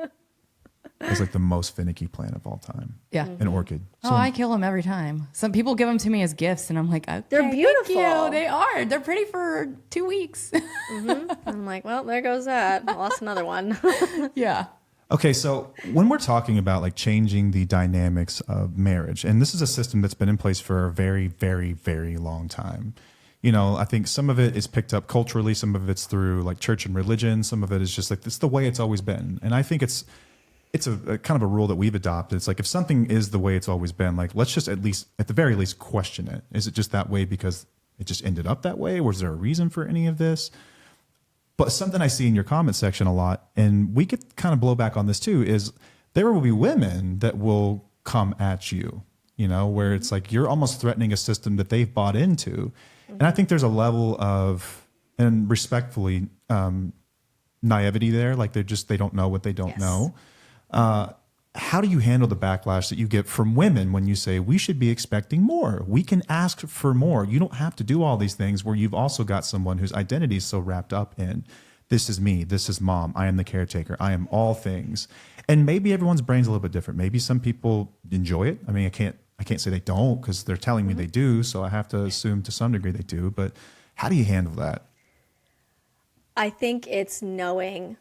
It's like the most finicky plant of all time. Yeah. An orchid. Oh, I kill them every time. Some people give them to me as gifts, and I'm like, okay, They're thank beautiful. you. They are. They're pretty for 2 weeks. I'm like, well, there goes that. I lost another one. Yeah. Okay, so when we're talking about like changing the dynamics of marriage, and this is a system that's been in place for a very, very, very long time. I think some of it is picked up culturally, some of it's through like church and religion, some of it is just like, it's the way it's always been. And I think it's a kind of a rule that we've adopted. It's like, if something is the way it's always been, like, let's just at the very least question it. Is it just that way because it just ended up that way? Was there a reason for any of this? But something I see in your comment section a lot, and we could kind of blow back on this too, is there will be women that will come at you, where it's like you're almost threatening a system that they've bought into. And I think there's a level of, and respectfully, naivety there. Like they don't know what they don't know. How do you handle the backlash that you get from women when you say we should be expecting more? We can ask for more. You don't have to do all these things, where you've also got someone whose identity is so wrapped up in, this is me, this is mom, I am the caretaker, I am all things. And maybe everyone's brain's a little bit different. Maybe some people enjoy it. I mean, I can't say they don't because they're telling me they do. So I have to assume to some degree they do. But how do you handle that? I think it's knowing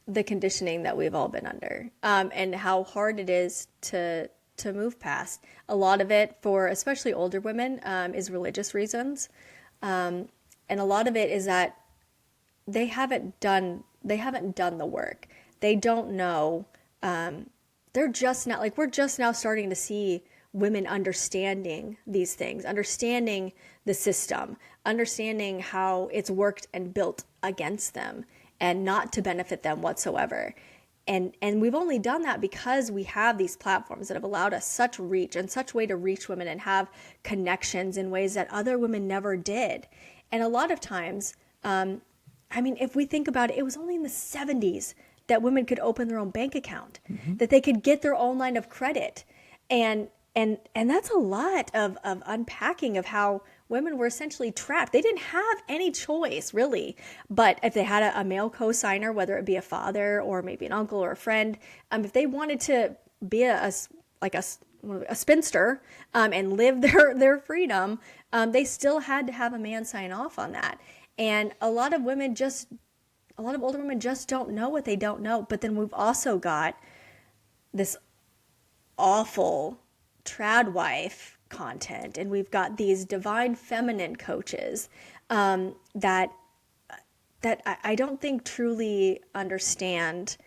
the conditioning that we've all been under, and how hard it is to move past. A lot of it, for especially older women, is religious reasons, and a lot of it is that they haven't done the work. They don't know. They're just not, like, we're just now starting to see women understanding these things, understanding the system, understanding how it's worked and built against them and not to benefit them whatsoever. And we've only done that because we have these platforms that have allowed us such reach and such way to reach women and have connections in ways that other women never did. And a lot of times, if we think about it, it was only in the 70s that women could open their own bank account, that they could get their own line of credit. And that's a lot of unpacking of how women were essentially trapped. They didn't have any choice, really. But if they had a male co-signer, whether it be a father or maybe an uncle or a friend, if they wanted to be a spinster and live their freedom, they still had to have a man sign off on that. And a lot of older women just don't know what they don't know. But then we've also got this awful trad wife content, and we've got these divine feminine coaches that I don't think truly understand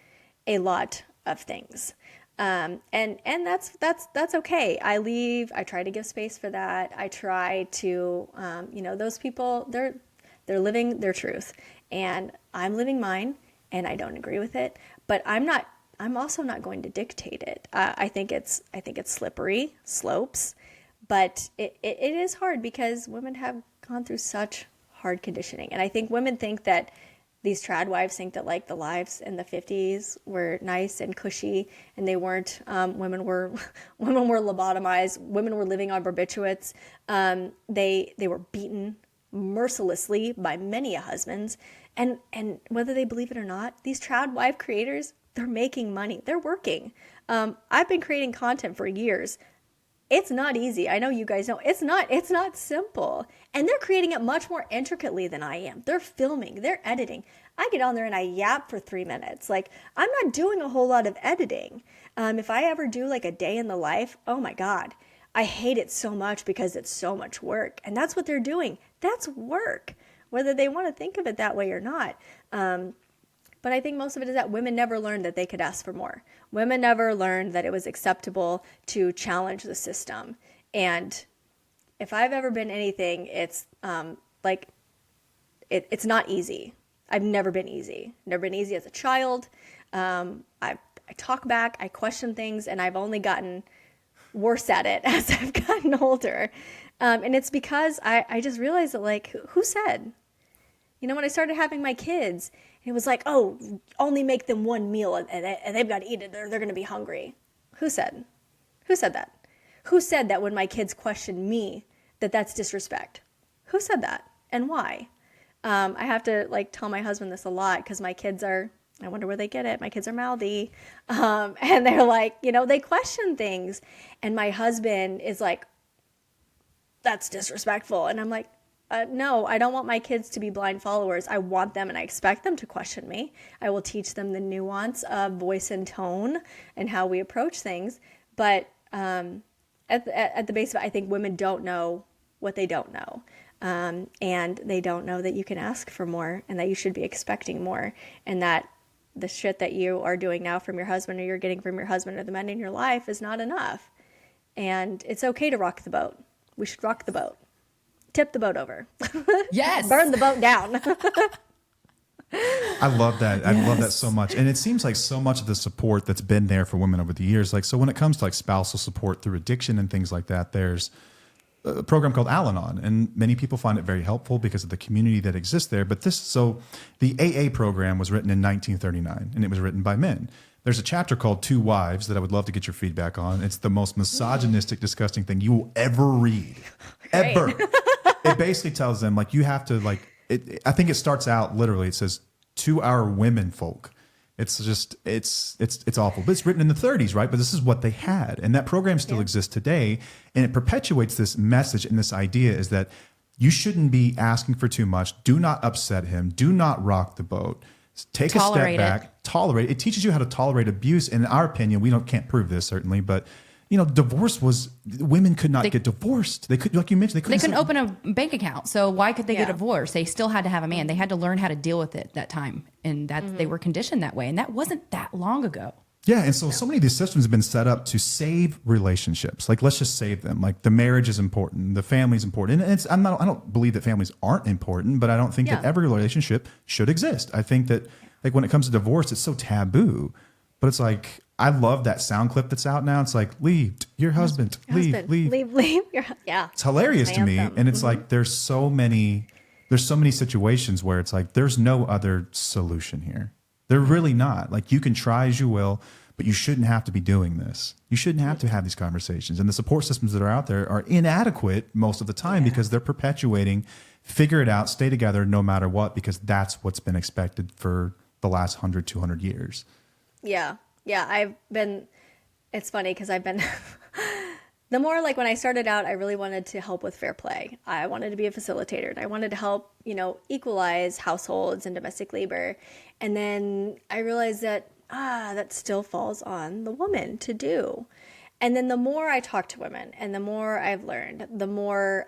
a lot of things, and that's okay. I try to give space for that. I try to those people, they're living their truth, and I'm living mine, and I don't agree with it, but I'm also not going to dictate it. I think it's slippery slopes, but it is hard because women have gone through such hard conditioning. And I think women think that these trad wives think that, like, the lives in the 50s were nice and cushy, and they weren't. Women were lobotomized. Women were living on barbiturates. They were beaten mercilessly by many husbands. And whether they believe it or not, these trad wife creators, they're making money. They're working. I've been creating content for years. It's not easy. I know you guys know. It's not simple. And they're creating it much more intricately than I am. They're filming. They're editing. I get on there and I yap for 3 minutes. Like, I'm not doing a whole lot of editing. If I ever do like a day in the life, oh my God, I hate it so much because it's so much work. And that's what they're doing. That's work, whether they want to think of it that way or not. But I think most of it is that women never learned that they could ask for more. Women never learned that it was acceptable to challenge the system. And if I've ever been anything, it's it's not easy. I've never been easy. Never been easy as a child. I talk back, I question things, and I've only gotten worse at it as I've gotten older. And it's because I just realized that, like, who said? When I started having my kids, it was like, oh, only make them one meal and they've got to eat it. They're going to be hungry. Who said? Who said that? Who said that when my kids questioned me that's disrespect? Who said that and why? I have to tell my husband this a lot because my kids are, I wonder where they get it. My kids are mouthy. And they're like, they question things. And my husband is like, that's disrespectful. And I'm like, no, I don't want my kids to be blind followers. I want them and I expect them to question me. I will teach them the nuance of voice and tone and how we approach things. But at the base of it, I think women don't know what they don't know. And they don't know that you can ask for more and that you should be expecting more, and that the shit that you are doing now from your husband or you're getting from your husband or the men in your life is not enough. And it's okay to rock the boat. We should rock the boat. Tip the boat over. Yes. Burn the boat down. I love that. I love that so much. And it seems like so much of the support that's been there for women over the years, so when it comes to spousal support through addiction and things like that, there's a program called Al-Anon, and many people find it very helpful because of the community that exists there. But the AA program was written in 1939, and it was written by men. There's a chapter called Two Wives that I would love to get your feedback on. It's the most misogynistic, disgusting thing you will ever read. Great. Ever. It basically tells them, you have to, I think it starts out literally, it says, to our women folk. It's just it's awful. But it's written in the 30s, right? But this is what they had, and that program still exists today, and it perpetuates this message and this idea is that you shouldn't be asking for too much. Do not upset him. Do not rock the boat. Take Tolerate a step back. Tolerate. It teaches you how to tolerate abuse. And in our opinion, we can't prove this certainly, but divorce was women could not get divorced. They could, like you mentioned, They couldn't open a bank account. So why could they get Yeah. divorced? They still had to have a man. They had to learn how to deal with it that time, and that they were conditioned that way. And that wasn't that long ago. Yeah, and so many of these systems have been set up to save relationships. Like, let's just save them. Like, the marriage is important, the family is important. And I don't believe that families aren't important, but I don't think that every relationship should exist. I think that, like, when it comes to divorce, it's so taboo. But it's like, I love that sound clip that's out now. It's like, leave your husband, leave. Yeah, It's hilarious to me, and it's like there's so many situations where it's like there's no other solution here. They're really not. Like, you can try as you will, but you shouldn't have to be doing this. You shouldn't have to have these conversations. And the support systems that are out there are inadequate most of the time because they're perpetuating, figure it out, stay together no matter what, because that's what's been expected for the last 100, 200 years. Yeah. It's funny because I've been, the more like when I started out, I really wanted to help with fair play. I wanted to be a facilitator and I wanted to help, equalize households and domestic labor. And then I realized that, that still falls on the woman to do. And then the more I talk to women and the more I've learned, the more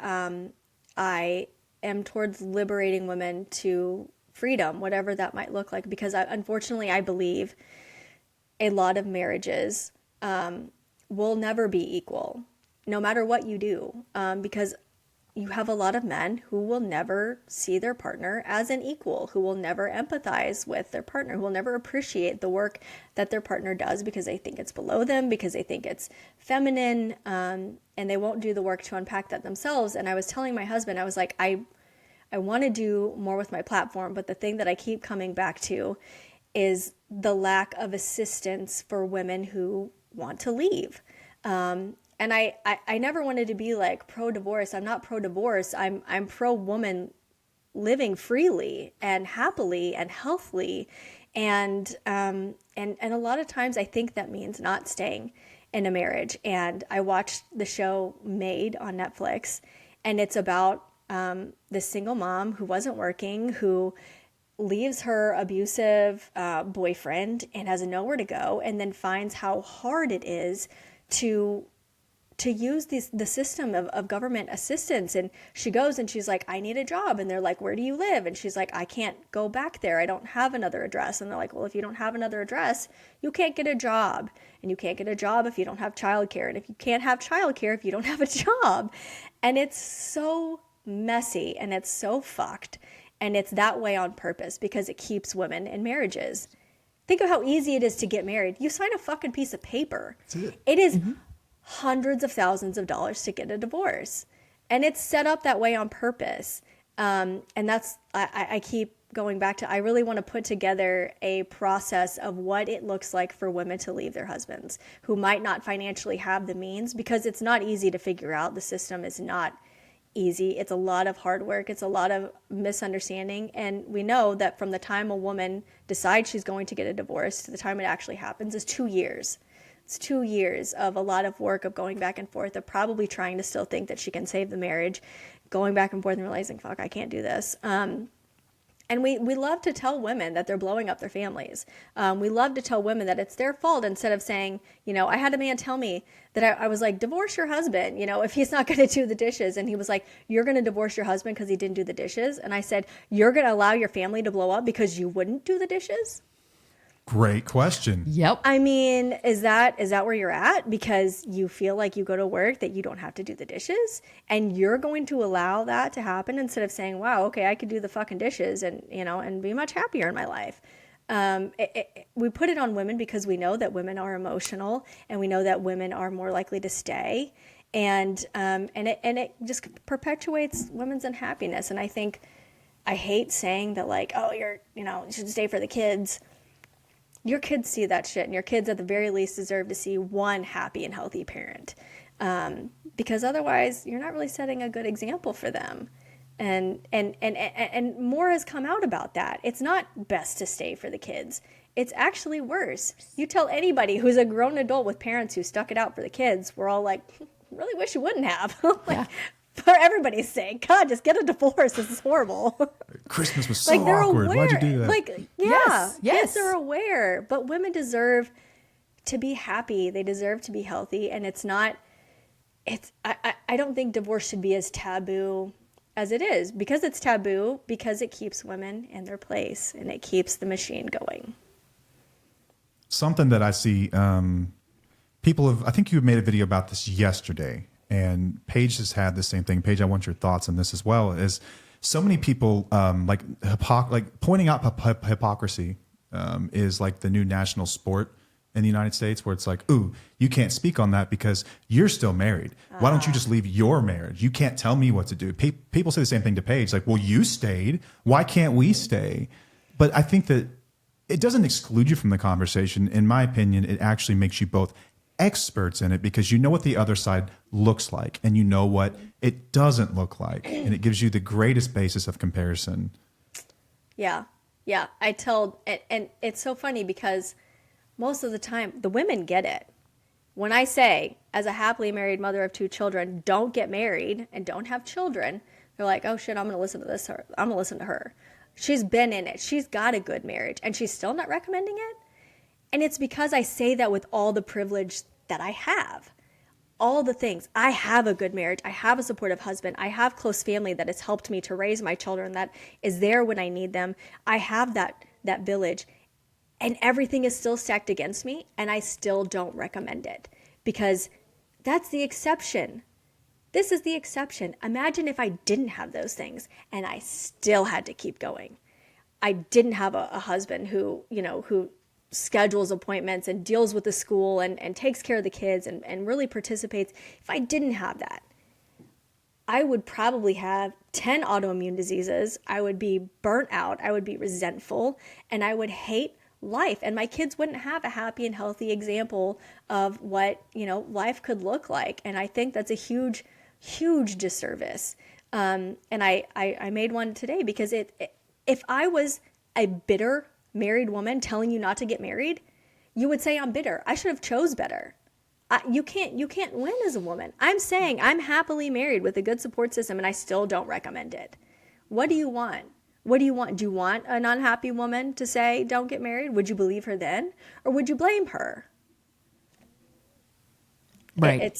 I am towards liberating women to freedom, whatever that might look like. Because unfortunately, I believe a lot of marriages will never be equal, no matter what you do, because you have a lot of men who will never see their partner as an equal, who will never empathize with their partner, who will never appreciate the work that their partner does because they think it's below them, because they think it's feminine, and they won't do the work to unpack that themselves. And I was telling my husband, I was like, I want to do more with my platform, but the thing that I keep coming back to is the lack of assistance for women who want to leave. And I never wanted to be like pro-divorce. I'm not pro-divorce. I'm pro-woman living freely and happily and healthily. And a lot of times I think that means not staying in a marriage. And I watched the show Made on Netflix, and it's about this single mom who wasn't working, who leaves her abusive boyfriend and has nowhere to go, and then finds how hard it is to use the system of government assistance. And she goes and she's like, I need a job. And they're like, where do you live? And she's like, I can't go back there. I don't have another address. And they're like, well, if you don't have another address, you can't get a job. And you can't get a job if you don't have childcare. And if you can't have childcare if you don't have a job. And it's so messy and it's so fucked. And it's that way on purpose because it keeps women in marriages. Think of how easy it is to get married. You sign a fucking piece of paper. It is hundreds of thousands of dollars to get a divorce. And it's set up that way on purpose. And that's, I keep going back to, I really want to put together a process of what it looks like for women to leave their husbands who might not financially have the means, because it's not easy to figure out. The system is not easy. It's a lot of hard work. It's a lot of misunderstanding. And we know that from the time a woman decides she's going to get a divorce to the time it actually happens is 2 years. It's 2 years of a lot of work of going back and forth, of probably trying to still think that she can save the marriage, going back and forth and realizing, fuck, I can't do this. And we love to tell women that they're blowing up their families. We love to tell women that it's their fault, instead of saying, I had a man tell me that I was like, divorce your husband, if he's not going to do the dishes. And he was like, you're going to divorce your husband because he didn't do the dishes. And I said, you're going to allow your family to blow up because you wouldn't do the dishes? Great question. Yep. I mean, is that where you're at? Because you feel like you go to work that you don't have to do the dishes, and you're going to allow that to happen instead of saying, wow, okay, I could do the fucking dishes and, and be much happier in my life. We put it on women because we know that women are emotional, and we know that women are more likely to stay. And it just perpetuates women's unhappiness. And I think, I hate saying that, like, oh, you should stay for the kids. Your kids see that shit, and your kids at the very least deserve to see one happy and healthy parent, because otherwise you're not really setting a good example for them. And more has come out about that. It's not best to stay for the kids. It's actually worse. You tell anybody who's a grown adult with parents who stuck it out for the kids, we're all like, really wish you wouldn't have. Like, for everybody's sake, God, just get a divorce. This is horrible. Christmas was so Like, they're awkward. aware. Why'd you do that? Like, yeah, Yes, yes. kids are aware, but women deserve to be happy. They deserve to be healthy, and it's not. I don't think divorce should be as taboo as it is, because it's taboo, because it keeps women in their place and it keeps the machine going. Something that I see, people have, I think you made a video about this yesterday, and Paige has had the same thing. Paige, I want your thoughts on this as well. Is so many people like pointing out hypocrisy is like the new national sport in the United States, where it's like, ooh, you can't speak on that because you're still married. Why don't you just leave your marriage? You can't tell me what to do. People say the same thing to Paige, like, well, you stayed. Why can't we stay? But I think that it doesn't exclude you from the conversation. In my opinion, it actually makes you both experts in it, because you know what the other side looks like and you know what it doesn't look like. And it gives you the greatest basis of comparison. Yeah. Yeah. And it's so funny because most of the time the women get it. When I say, as a happily married mother of 2 children, don't get married and don't have children, they're like, oh shit, I'm going to listen to this. I'm going to listen to her. She's been in it. She's got a good marriage and she's still not recommending it. And it's because I say that with all the privilege that I have. All the things. I have a good marriage. I have a supportive husband. I have close family that has helped me to raise my children, that is there when I need them. I have that village. And everything is still stacked against me, and I still don't recommend it, because that's the exception. This is the exception. Imagine if I didn't have those things and I still had to keep going. I didn't have a husband who schedules appointments and deals with the school and takes care of the kids and really participates. If I didn't have that, I would probably have 10 autoimmune diseases. I would be burnt out. I would be resentful, and I would hate life, and my kids wouldn't have a happy and healthy example of what life could look like. And I think that's a huge disservice. And I made one today because if I was a bitter married woman telling you not to get married, you would say I'm bitter. I should have chose better. You can't win as a woman. I'm saying I'm happily married with a good support system, and I still don't recommend it. What do you want? What do you want? Do you want an unhappy woman to say, don't get married? Would you believe her then? Or would you blame her? Right.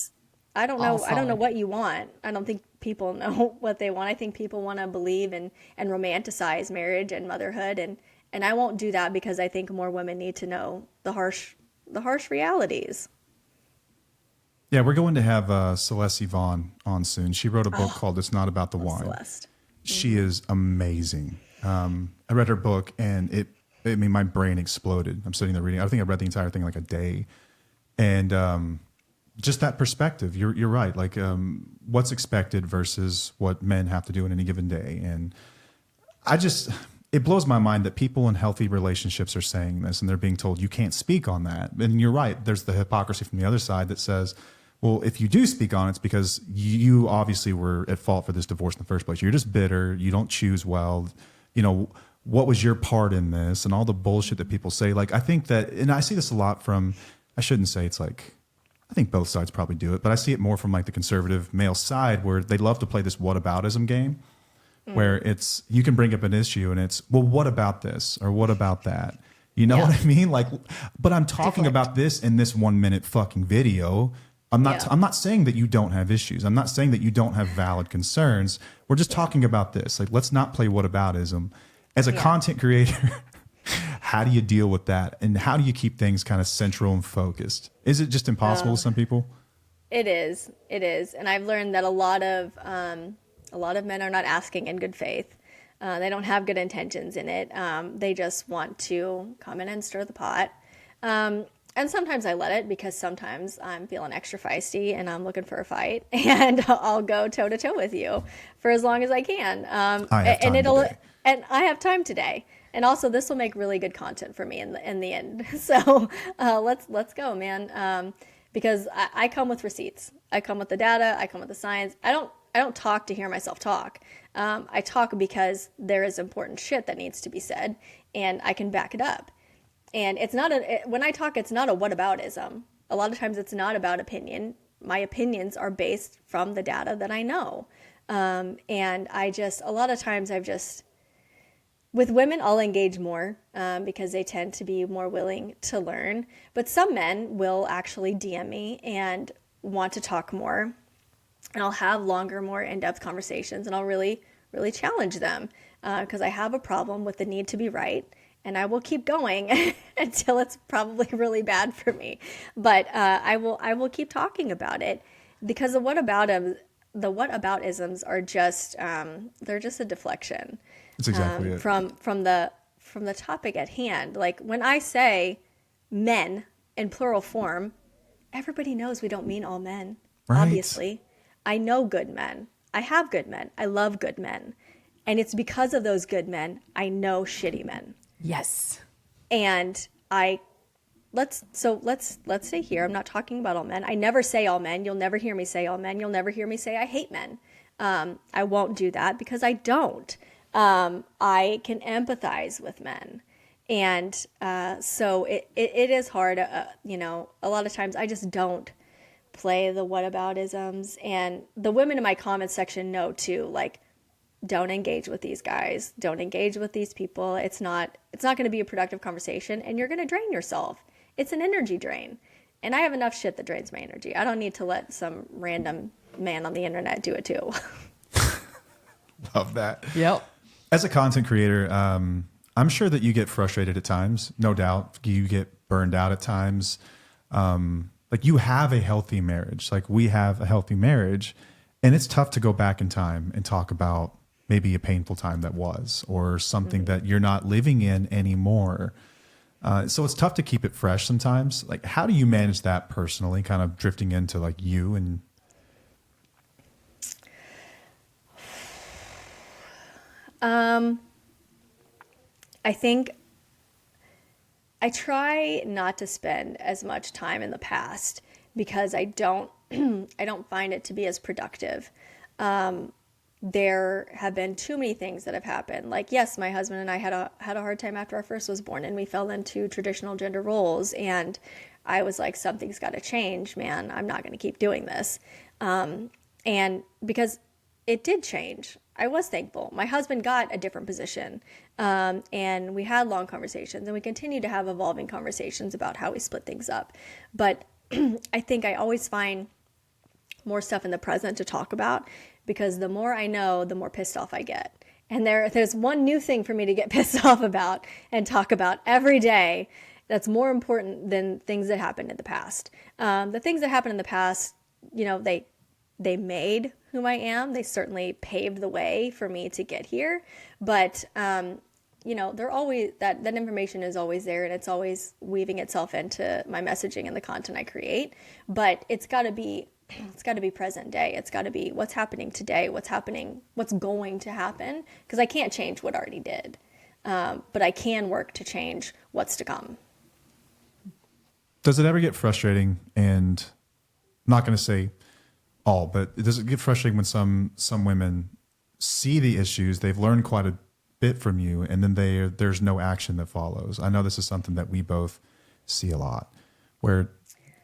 I don't know. I don't know what you want. I don't think people know what they want. I think people want to believe and romanticize marriage and motherhood. And I won't do that, because I think more women need to know the harsh realities. Yeah, we're going to have Celeste Yvonne on soon. She wrote a book called It's Not About the Wine. Celeste. She is amazing. I read her book, and my brain exploded. I'm sitting there reading. I think I read the entire thing in like a day. And just that perspective, you're right. Like what's expected versus what men have to do in any given day. And it blows my mind that people in healthy relationships are saying this, and they're being told you can't speak on that. And you're right. There's the hypocrisy from the other side that says, well, if you do speak on it, it's because you obviously were at fault for this divorce in the first place. You're just bitter. You don't choose well. What was your part in this? And all the bullshit that people say. Like, I think that, and I see this a lot from, I shouldn't say it's like, I think both sides probably do it, but I see it more from like the conservative male side, where they love to play this whataboutism game, where it's, you can bring up an issue and it's, well, what about this? Or what about that? You know what I mean? Like, but I'm talking about this in this 1 minute fucking video. I'm not saying that you don't have issues. I'm not saying that you don't have valid concerns. We're just talking about this. Like, let's not play whataboutism. As a content creator, how do you deal with that? And how do you keep things kind of central and focused? Is it just impossible to some people? It is. And I've learned that a lot of men are not asking in good faith. They don't have good intentions in it. They just want to come in and stir the pot. And sometimes I let it, because sometimes I'm feeling extra feisty and I'm looking for a fight, and I'll go toe to toe with you for as long as I can. I have time today. And I have time today. And also, this will make really good content for me in the end. So let's go, man. Because I come with receipts. I come with the data. I come with the science. I don't talk to hear myself talk. I talk because there is important shit that needs to be said, and I can back it up. And it's not when I talk, it's not a whataboutism. A lot of times it's not about opinion. My opinions are based from the data that I know. And a lot of times with women, I'll engage more because they tend to be more willing to learn. But some men will actually DM me and want to talk more. And I'll have longer, more in-depth conversations, and I'll really, really challenge them because I have a problem with the need to be right. And I will keep going until it's probably really bad for me. But I will keep talking about it because the whataboutisms are just they're just a deflection. That's exactly it. From the topic at hand. Like when I say men in plural form, everybody knows we don't mean all men. Right. Obviously, I know good men. I have good men. I love good men, and it's because of those good men I know shitty men. Yes. And let's stay here. I'm not talking about all men. I never say all men. You'll never hear me say all men. You'll never hear me say I hate men. I won't do that because I don't. I can empathize with men. And so it is hard. A lot of times I just don't play the whataboutisms. And the women in my comment section know too, like, don't engage with these guys. Don't engage with these people. It's not going to be a productive conversation, and you're going to drain yourself. It's an energy drain. And I have enough shit that drains my energy. I don't need to let some random man on the internet do it too. Love that. Yep. As a content creator, I'm sure that you get frustrated at times. No doubt. You get burned out at times. Like you have a healthy marriage. Like we have a healthy marriage. And it's tough to go back in time and talk about maybe a painful time that was, or something that you're not living in anymore. So it's tough to keep it fresh sometimes. Like, how do you manage that personally, kind of drifting into like you and... I think I try not to spend as much time in the past because I don't find it to be as productive. There have been too many things that have happened. Like, yes, my husband and I had a hard time after our first was born, and we fell into traditional gender roles. And I was like, something's got to change, man. I'm not going to keep doing this. And because it did change, I was thankful. My husband got a different position, and we had long conversations, and we continue to have evolving conversations about how we split things up. But I think I always find more stuff in the present to talk about, because the more I know, the more pissed off I get. And there's one new thing for me to get pissed off about and talk about every day that's more important than things that happened in the past. The things that happened in the past, they made whom I am. They certainly paved the way for me to get here. But, they're always, that information is always there, and it's always weaving itself into my messaging and the content I create. But it's got to be present day. It's got to be what's happening today, what's going to happen, because I can't change what already did. But I can work to change what's to come. Does it ever get frustrating? And I'm not going to say all, but does it get frustrating when some women see the issues, they've learned quite a bit from you, and then there's no action that follows? I know this is something that we both see a lot, where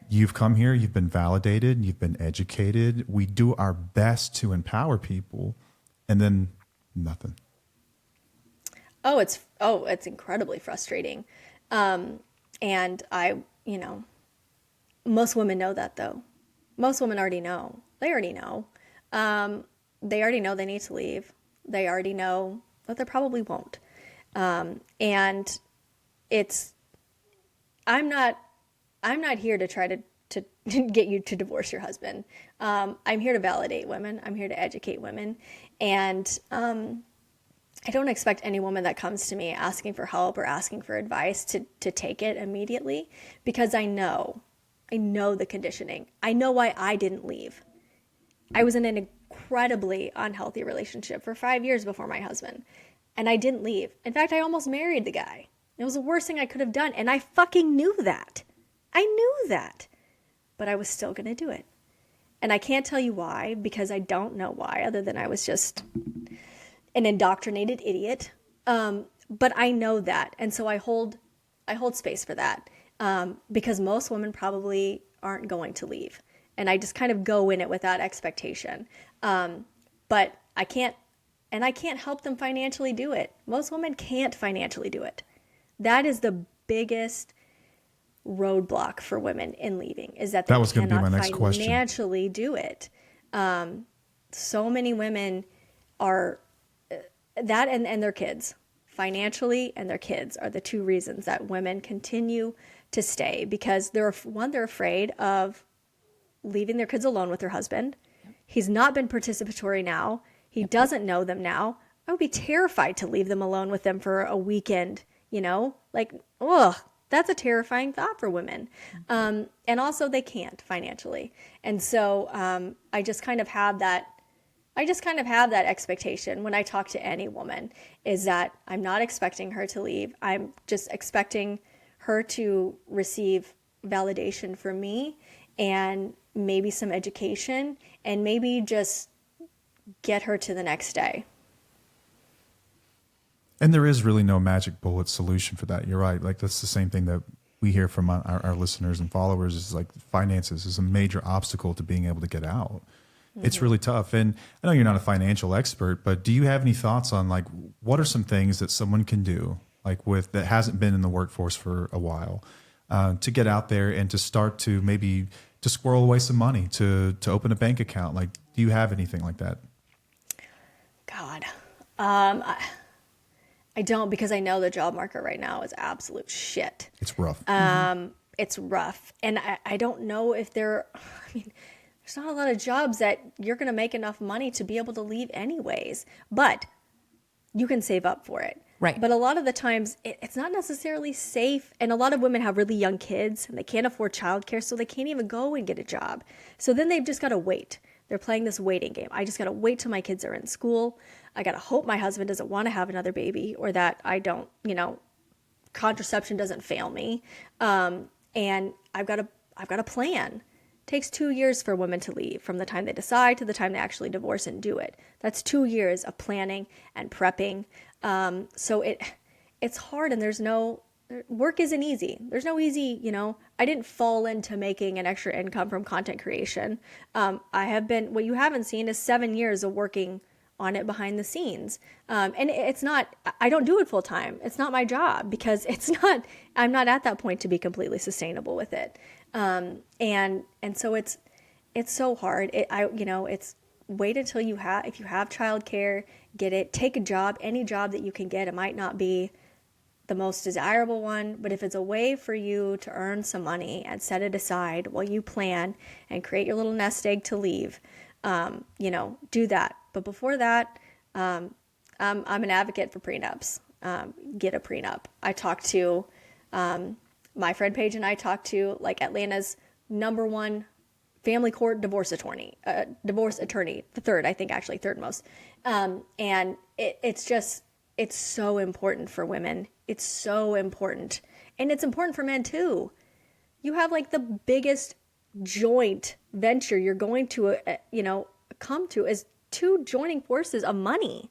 you've come here, you've been validated, you've been educated. We do our best to empower people, and then nothing. It's incredibly frustrating. And most women know that, though. Most women already know. They already know. They already know they need to leave. They already know that they probably won't. And I'm not here to try to get you to divorce your husband. I'm here to validate women. I'm here to educate women. And I don't expect any woman that comes to me asking for help or asking for advice to take it immediately, because I know the conditioning. I know why I didn't leave. I was in an incredibly unhealthy relationship for 5 years before my husband, and I didn't leave. In fact, I almost married the guy. It was the worst thing I could have done, and I fucking knew that. I knew that, but I was still going to do it. And I can't tell you why, because I don't know why, other than I was just an indoctrinated idiot. But I know that, and so I hold I hold space for that, because most women probably aren't going to leave. And I just kind of go in it without expectation. But I can't help them financially do it. Most women can't financially do it. That is the biggest roadblock for women in leaving, is that they That was going to be my cannot next question. financially do it. So many women are that, and their kids, financially, and their kids are the two reasons that women continue to stay, because they're afraid of leaving their kids alone with their husband. He's not been participatory now. He doesn't know them now. I would be terrified to leave them alone with them for a weekend, like, ugh, that's a terrifying thought for women. And also they can't financially. And so I just kind of have that expectation when I talk to any woman, is that I'm not expecting her to leave. I'm just expecting her to receive validation from me, and maybe some education, and maybe just get her to the next day. And there is really no magic bullet solution for that. You're right. Like, that's the same thing that we hear from our listeners and followers, is like finances is a major obstacle to being able to get out. Mm-hmm. It's really tough. And I know you're not a financial expert, but do you have any thoughts on, like, what are some things that someone can do, like, that hasn't been in the workforce for a while, to get out there and to start to maybe to squirrel away some money, to open a bank account? Like, do you have anything like that? God, I don't, because I know the job market right now is absolute shit. It's rough. It's rough. And I don't know if there's not a lot of jobs that you're going to make enough money to be able to leave anyways, but you can save up for it. Right. But a lot of the times it's not necessarily safe. And a lot of women have really young kids and they can't afford childcare, so they can't even go and get a job. So then they've just got to wait. They're playing this waiting game. I just got to wait till my kids are in school. I got to hope my husband doesn't want to have another baby, or that I don't, contraception doesn't fail me. And I've got a plan. It takes 2 years for women to leave, from the time they decide to the time they actually divorce and do it. That's 2 years of planning and prepping. So it's hard, and work isn't easy. There's no easy, I didn't fall into making an extra income from content creation. What you haven't seen is 7 years of working on it behind the scenes. And I don't do it full time. It's not my job, because I'm not at that point to be completely sustainable with it. And so it's so hard. It's wait until if you have childcare, get it, take a job, any job that you can get. It might not be the most desirable one, but if it's a way for you to earn some money and set it aside while you plan and create your little nest egg to leave, do that. But before that, I'm an advocate for prenups. Get a prenup. I talked to my friend Paige, and I talked to, like, Atlanta's #1 family court divorce attorney, the third, I think, actually third most. And it's so important for women. It's so important. And it's important for men too. You have, like, the biggest joint venture you're going to, come to is 2 joining forces of money.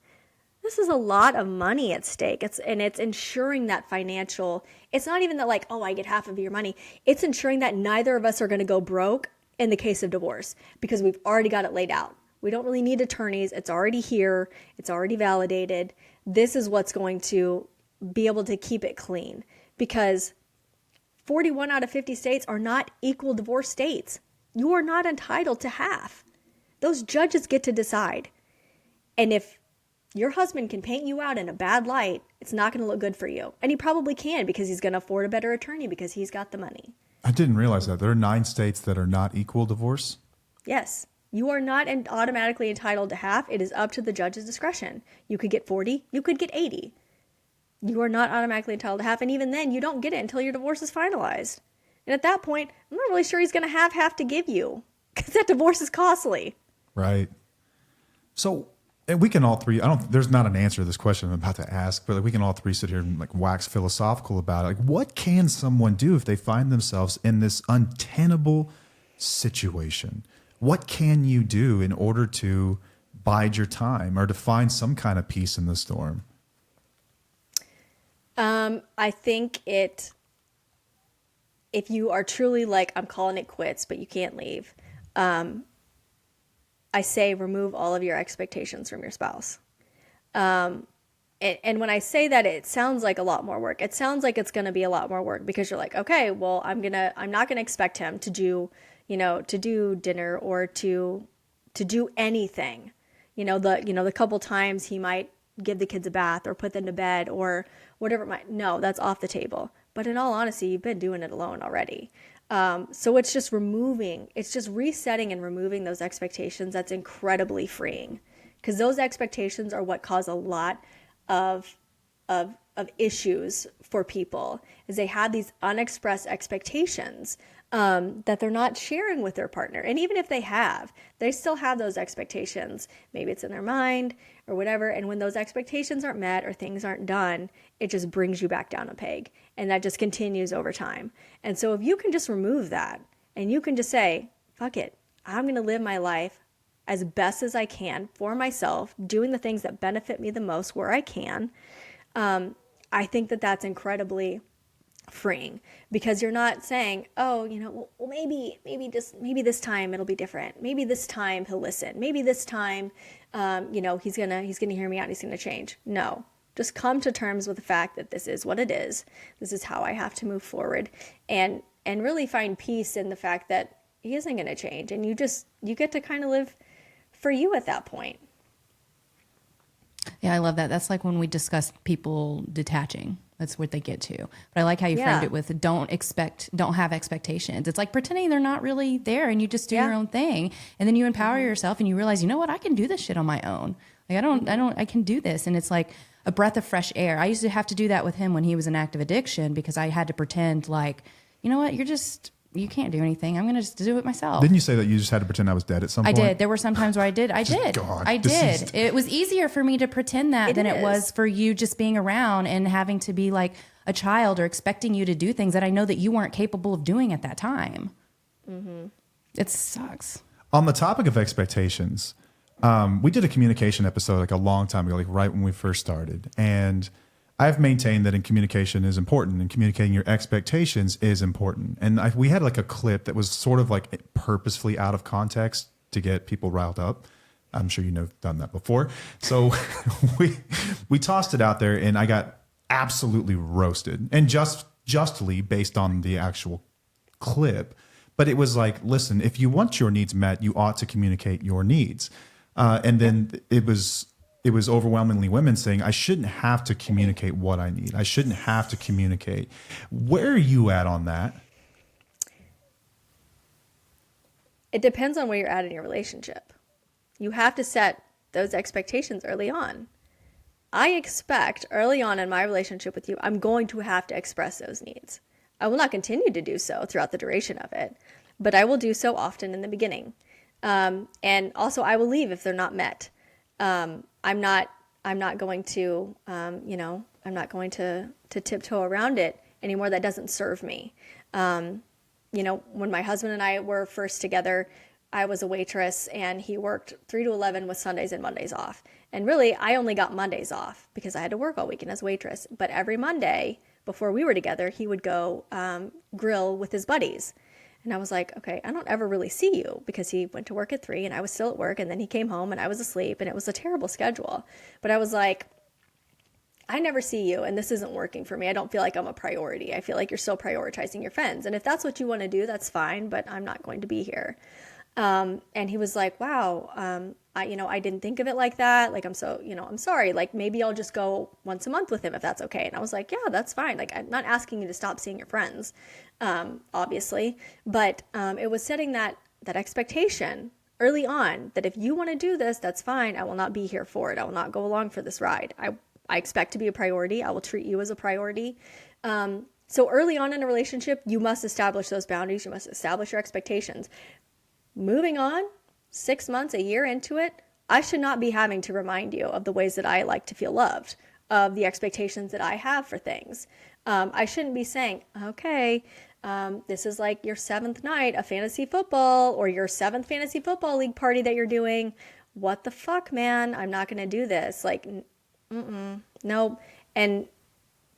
This is a lot of money at stake. It's ensuring that financial, it's not even that, like, oh, I get half of your money. It's ensuring that neither of us are going to go broke in the case of divorce, because we've already got it laid out. We don't really need attorneys. It's already here. It's already validated. This is what's going to be able to keep it clean, because 41 out of 50 states are not equal divorce states. You are not entitled to half. Those judges get to decide. And if your husband can paint you out in a bad light, it's not going to look good for you. And he probably can, because he's going to afford a better attorney, because he's got the money. I didn't realize that. There are 9 states that are not equal divorce. Yes. You are not automatically entitled to half. It is up to the judge's discretion. You could get 40. You could get 80. You are not automatically entitled to half. And even then, you don't get it until your divorce is finalized. And at that point, I'm not really sure he's going to have half to give you, because that divorce is costly. Right. So, and we can all three, there's not an answer to this question I'm about to ask, but, like, we can all three sit here and, like, wax philosophical about it. Like, what can someone do if they find themselves in this untenable situation? What can you do in order to bide your time, or to find some kind of peace in the storm? I think it if you are truly like, I'm calling it quits, but you can't leave, I say remove all of your expectations from your spouse. And when I say that, it sounds like a lot more work. It sounds like it's going to be a lot more work because you're like, okay, well, I'm not going to expect him to do, to do dinner or to do anything. The couple times he might give the kids a bath or put them to bed or whatever it might. No, that's off the table. But in all honesty, you've been doing it alone already. So it's just resetting and removing those expectations. That's incredibly freeing, because those expectations are what cause a lot of issues for people, is they have these unexpressed expectations that they're not sharing with their partner. And even if they still have those expectations. Maybe it's in their mind or whatever. And when those expectations aren't met or things aren't done, it just brings you back down a peg. And that just continues over time. And so if you can just remove that and you can just say, fuck it, I'm going to live my life as best as I can for myself, doing the things that benefit me the most where I can, I think that that's incredibly freeing, because you're not saying, oh, well, maybe this time it'll be different. Maybe this time he'll listen. Maybe this time, he's gonna hear me out and he's gonna change. No, just come to terms with the fact that this is what it is. This is how I have to move forward, and really find peace in the fact that he isn't gonna change, and you get to kind of live for you at that point. Yeah, I love that. That's like when we discuss people detaching. That's what they get to. But I like how you framed it with don't have expectations. It's like pretending they're not really there, and you just do your own thing. And then you empower yourself and you realize, you know what, I can do this shit on my own. Like I can do this. And it's like a breath of fresh air. I used to have to do that with him when he was in active addiction, because I had to pretend like, you know what, you can't do anything. I'm going to just do it myself. Didn't you say that you just had to pretend I was dead at some point? I did. There were some times where I did. I did. It was easier for me to pretend that than it was for you just being around and having to be like a child or expecting you to do things that I know that you weren't capable of doing at that time. Mm-hmm. It sucks. On the topic of expectations, we did a communication episode like a long time ago, like right when we first started. And I've maintained that in communication is important, and communicating your expectations is important. And we had like a clip that was sort of like purposefully out of context to get people riled up. I'm sure you've done that before. So we tossed it out there, and I got absolutely roasted, and justly based on the actual clip. But it was like, listen, if you want your needs met, you ought to communicate your needs. And then it was overwhelmingly women saying, I shouldn't have to communicate what I need. I shouldn't have to communicate. Where are you at on that? It depends on where you're at in your relationship. You have to set those expectations early on. I expect early on in my relationship with you, I'm going to have to express those needs. I will not continue to do so throughout the duration of it, but I will do so often in the beginning. And also I will leave if they're not met. I'm not going to, I'm not going to tiptoe around it anymore. That doesn't serve me. When my husband and I were first together, I was a waitress and he worked 3 to 11 with Sundays and Mondays off. And really, I only got Mondays off because I had to work all weekend as a waitress. But every Monday before we were together, he would go grill with his buddies. And I was like, okay, I don't ever really see you, because he went to work at 3 and I was still at work, and then he came home and I was asleep, and it was a terrible schedule. But I was like, I never see you, and this isn't working for me. I don't feel like I'm a priority. I feel like you're still prioritizing your friends. And if that's what you want to do, that's fine, but I'm not going to be here. And he was like, wow, I didn't think of it like that. Like, I'm sorry. Like, maybe I'll just go once a month with him if that's okay. And I was like, yeah, that's fine. Like, I'm not asking you to stop seeing your friends, obviously. But it was setting that expectation early on that if you want to do this, that's fine. I will not be here for it. I will not go along for this ride. I expect to be a priority. I will treat you as a priority. So early on in a relationship, you must establish those boundaries. You must establish your expectations. Moving on, 6 months, a year into it, I should not be having to remind you of the ways that I like to feel loved, of the expectations that I have for things. I shouldn't be saying, okay, this is like your 7th night of fantasy football, or your 7th fantasy football league party that you're doing. What the fuck, man? I'm not going to do this. Like, nope. And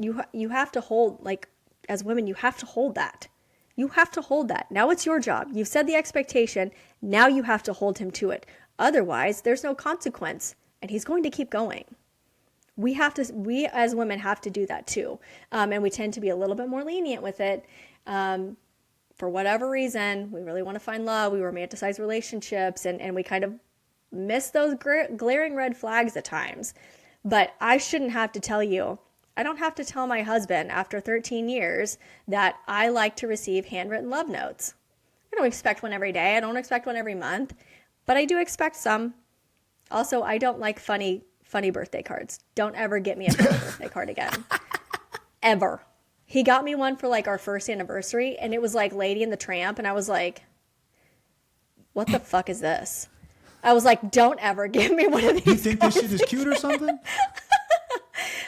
you have to hold, like, as women, you have to hold that. You have to hold that. Now it's your job. You've set the expectation. Now you have to hold him to it. Otherwise, there's no consequence, and he's going to keep going. We as women have to do that too. And we tend to be a little bit more lenient with it. For whatever reason, we really want to find love. We romanticize relationships, and we kind of miss those glaring red flags at times. But I shouldn't have to tell you. I don't have to tell my husband after 13 years that I like to receive handwritten love notes. I don't expect one every day. I don't expect one every month, but I do expect some. Also, I don't like funny birthday cards. Don't ever get me a funny birthday card again. Ever. He got me one for like our first anniversary, and it was like Lady and the Tramp, and I was like, what the fuck is this? I was like, don't ever give me one of these. You think this shit is cute or something?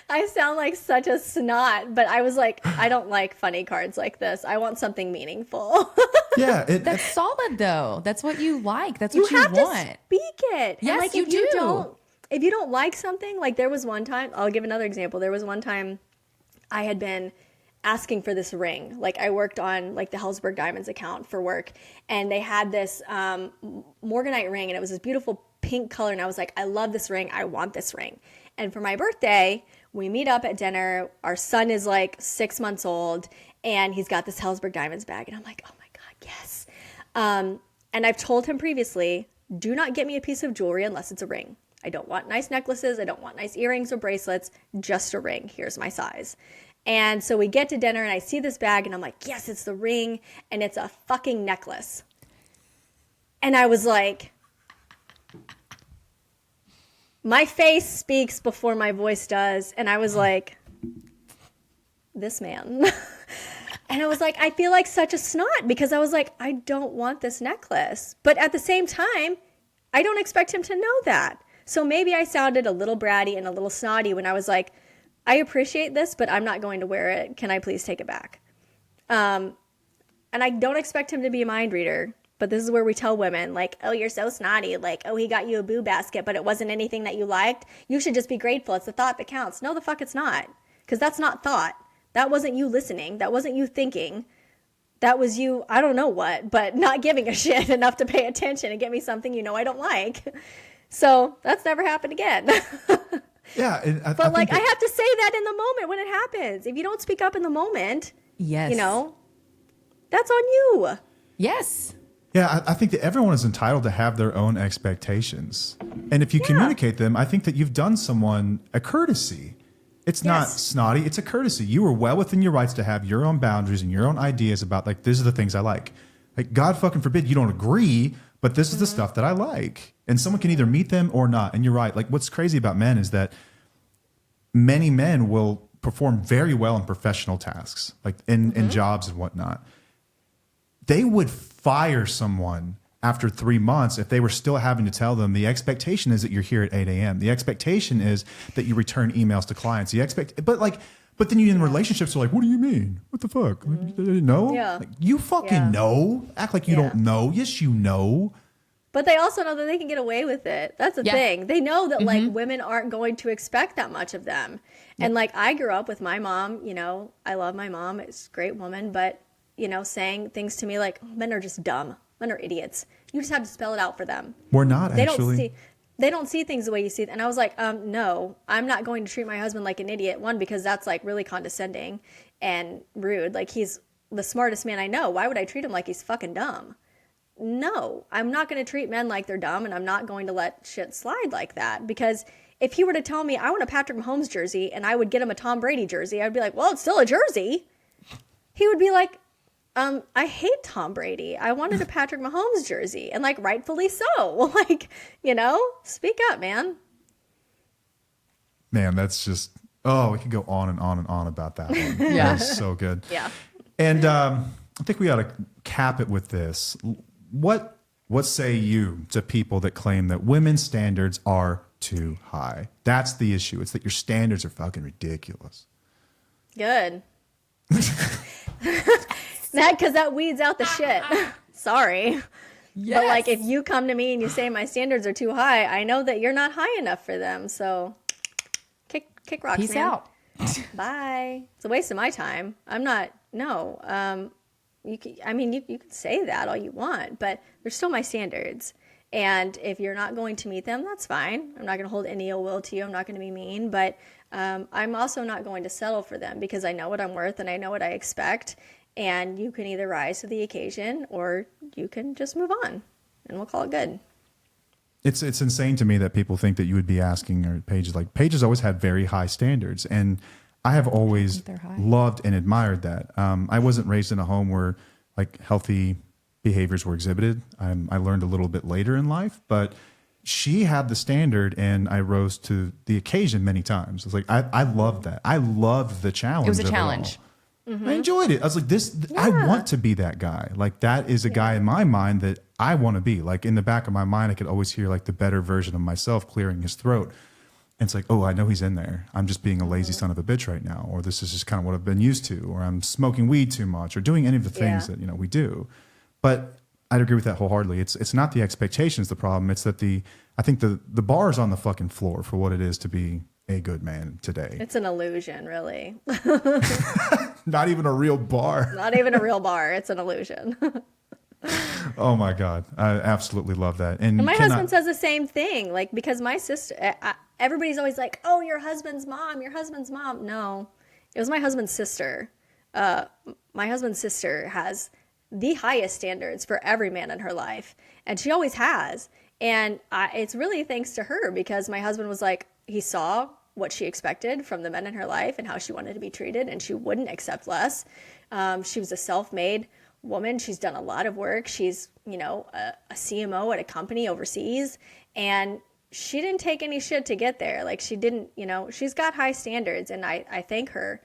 I sound like such a snot, but I was like, I don't like funny cards like this. I want something meaningful. Yeah. That's solid, though. That's what you like. That's what you have want. to speak it. Yes, and like, you if you don't like something, like there was one time, I'll give another example. There was one time I had been asking for this ring. Like I worked on like the Helzberg Diamonds account for work, and they had this Morganite ring, and it was this beautiful pink color. And I was like, I love this ring. I want this ring. And for my birthday, we meet up at dinner. Our son is like 6 months old, and he's got this Helzberg Diamonds bag. And I'm like, oh my God, yes. And I've told him previously, do not get me a piece of jewelry unless it's a ring. I don't want nice necklaces. I don't want nice earrings or bracelets, just a ring. Here's my size. And so we get to dinner, and I see this bag, and I'm like, yes, it's the ring, and it's a fucking necklace. And I was like, my face speaks before my voice does. And I was like, this man. And I was like, I feel like such a snot, because I was like, I don't want this necklace. But at the same time, I don't expect him to know that. So maybe I sounded a little bratty and a little snotty when I was like, I appreciate this, but I'm not going to wear it. Can I please take it back? And I don't expect him to be a mind reader. But this is where we tell women, like, oh, you're so snotty. Like, oh, he got you a boo basket, but it wasn't anything that you liked. You should just be grateful. It's the thought that counts. No, the fuck it's not. Because that's not thought. That wasn't you listening. That wasn't you thinking. That was you, I don't know what, but not giving a shit enough to pay attention and get me something you know I don't like. So that's never happened again. Yeah. But like, I have to say that in the moment when it happens. If you don't speak up in the moment, Yes. you know, that's on you. Yes. Yeah, I think that everyone is entitled to have their own expectations. And if you communicate them, I think that you've done someone a courtesy. It's not snotty, it's a courtesy. You are well within your rights to have your own boundaries and your own ideas about, like, these are the things I like. Like, God fucking forbid you don't agree, but this is the stuff that I like. And someone can either meet them or not. And you're right. Like, what's crazy about men is that many men will perform very well in professional tasks, like in jobs and whatnot. They would fire someone after 3 months if they were still having to tell them the expectation is that you're here at 8 a.m. The expectation is that you return emails to clients. But then you in relationships are like, what do you mean? What the fuck? No? Yeah. Like, you fucking know. Act like you don't know. Yes, you know. But they also know that they can get away with it. That's the thing. They know that like women aren't going to expect that much of them. And like I grew up with my mom, you know, I love my mom. It's a great woman, but you know, saying things to me like, men are just dumb. Men are idiots. You just have to spell it out for them. We're not, actually. They don't see things the way you see it. And I was like, no, I'm not going to treat my husband like an idiot. One, because that's like really condescending and rude. Like, he's the smartest man I know. Why would I treat him like he's fucking dumb? No, I'm not going to treat men like they're dumb, and I'm not going to let shit slide like that. Because if he were to tell me I want a Patrick Mahomes jersey and I would get him a Tom Brady jersey, I'd be like, well, it's still a jersey. He would be like, I hate Tom Brady. I wanted a Patrick Mahomes jersey, and like rightfully so. Like, you know, speak up, man. Man, that's just, we could go on and on and on about that one. Yeah. That was so good. Yeah. And I think we ought to cap it with this. What say you to people that claim that women's standards are too high? That's the issue. It's that your standards are fucking ridiculous. Good. Because that weeds out the shit. Sorry. Yes. But like, if you come to me and you say my standards are too high, I know that you're not high enough for them. So kick rocks, Peace man. out. Bye. It's a waste of my time. I'm not. No. you can say that all you want, but they're still my standards. And if you're not going to meet them, that's fine. I'm not going to hold any ill will to you. I'm not going to be mean, but I'm also not going to settle for them because I know what I'm worth and I know what I expect. And you can either rise to the occasion or you can just move on and we'll call it good. It's insane to me that people think that you would be asking her Paige's always had very high standards. And I have always loved and admired that. I wasn't raised in a home where like healthy behaviors were exhibited. I learned a little bit later in life, but she had the standard and I rose to the occasion many times. It's like, I loved that. I loved the challenge. It was a challenge. I enjoyed it. I was like, I want to be that guy. Like that is a guy in my mind that I want to be. Like in the back of my mind, I could always hear like the better version of myself clearing his throat. And it's like, oh, I know he's in there. I'm just being a lazy son of a bitch right now. Or this is just kind of what I've been used to. Or I'm smoking weed too much or doing any of the things that, we do. But I'd agree with that wholeheartedly. It's not the expectations the problem. It's that I think the bar is on the fucking floor for what it is to be a good man today. It's an illusion, really. Not even a real bar. Not even a real bar. It's an illusion. Oh my God. I absolutely love that. And my husband says the same thing. Like, because my sister, everybody's always like, oh, your husband's mom. No, it was my husband's sister. My husband's sister has the highest standards for every man in her life. And she always has. And it's really thanks to her because my husband was like, he saw what she expected from the men in her life and how she wanted to be treated, and she wouldn't accept less. She was a self-made woman. She's done a lot of work. She's, a CMO at a company overseas, and she didn't take any shit to get there. Like she didn't, she's got high standards, and I thank her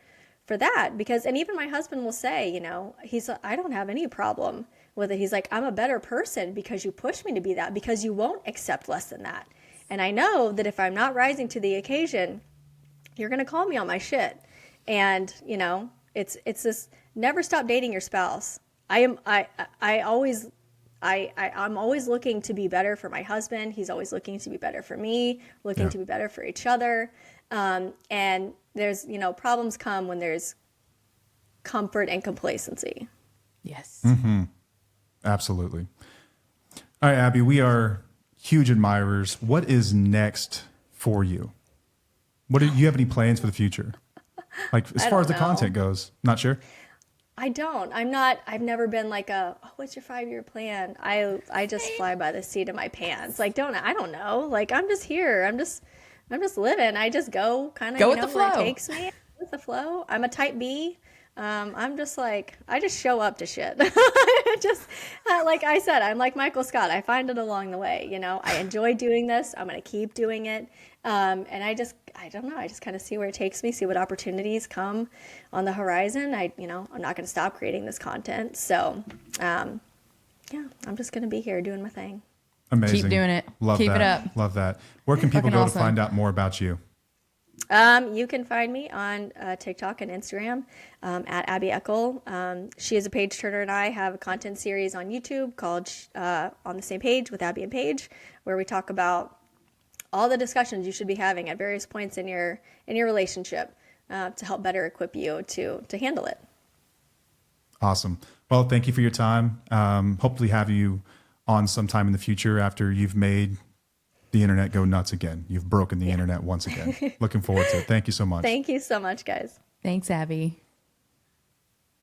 for that because, and even my husband will say, I don't have any problem with it. He's like, I'm a better person because you pushed me to be that, because you won't accept less than that. And I know that if I'm not rising to the occasion, you're going to call me on my shit. And, it's this never stop dating your spouse. I'm always looking to be better for my husband. He's always looking to be better for me, looking to be better for each other. And there's, problems come when there's comfort and complacency. Yes. Mm-hmm. Absolutely. All right, Abby, we are huge admirers. What is next for you? Do you have any plans for the future? Like as far as the content goes, not sure. I don't. I've never been like what's your 5-year plan? I just fly by the seat of my pants. Like I don't know. Like I'm just here. I'm just living. I just go kind of go with the flow. Where it takes me with the flow. I'm a type B. I'm just like, I just show up to shit. Like I said, I'm like Michael Scott. I find it along the way. I enjoy doing this. I'm going to keep doing it. And I don't know. I just kind of see where it takes me, see what opportunities come on the horizon. I'm not going to stop creating this content. So, I'm just going to be here doing my thing. Amazing. Keep doing it. Love Keep that. it up. Love that. Where can people go to find out more about you? You can find me on TikTok and Instagram at Abby Eckel. She is a page turner, and I have a content series on YouTube called On the Same Page with Abby and Paige, where we talk about all the discussions you should be having at various points in your relationship to help better equip you to handle it. Awesome. Well, thank you for your time. Hopefully have you on sometime in the future after you've made the internet go nuts again. You've broken the internet once again. Looking forward to it. Thank you so much. Thank you so much, guys. Thanks, Abby.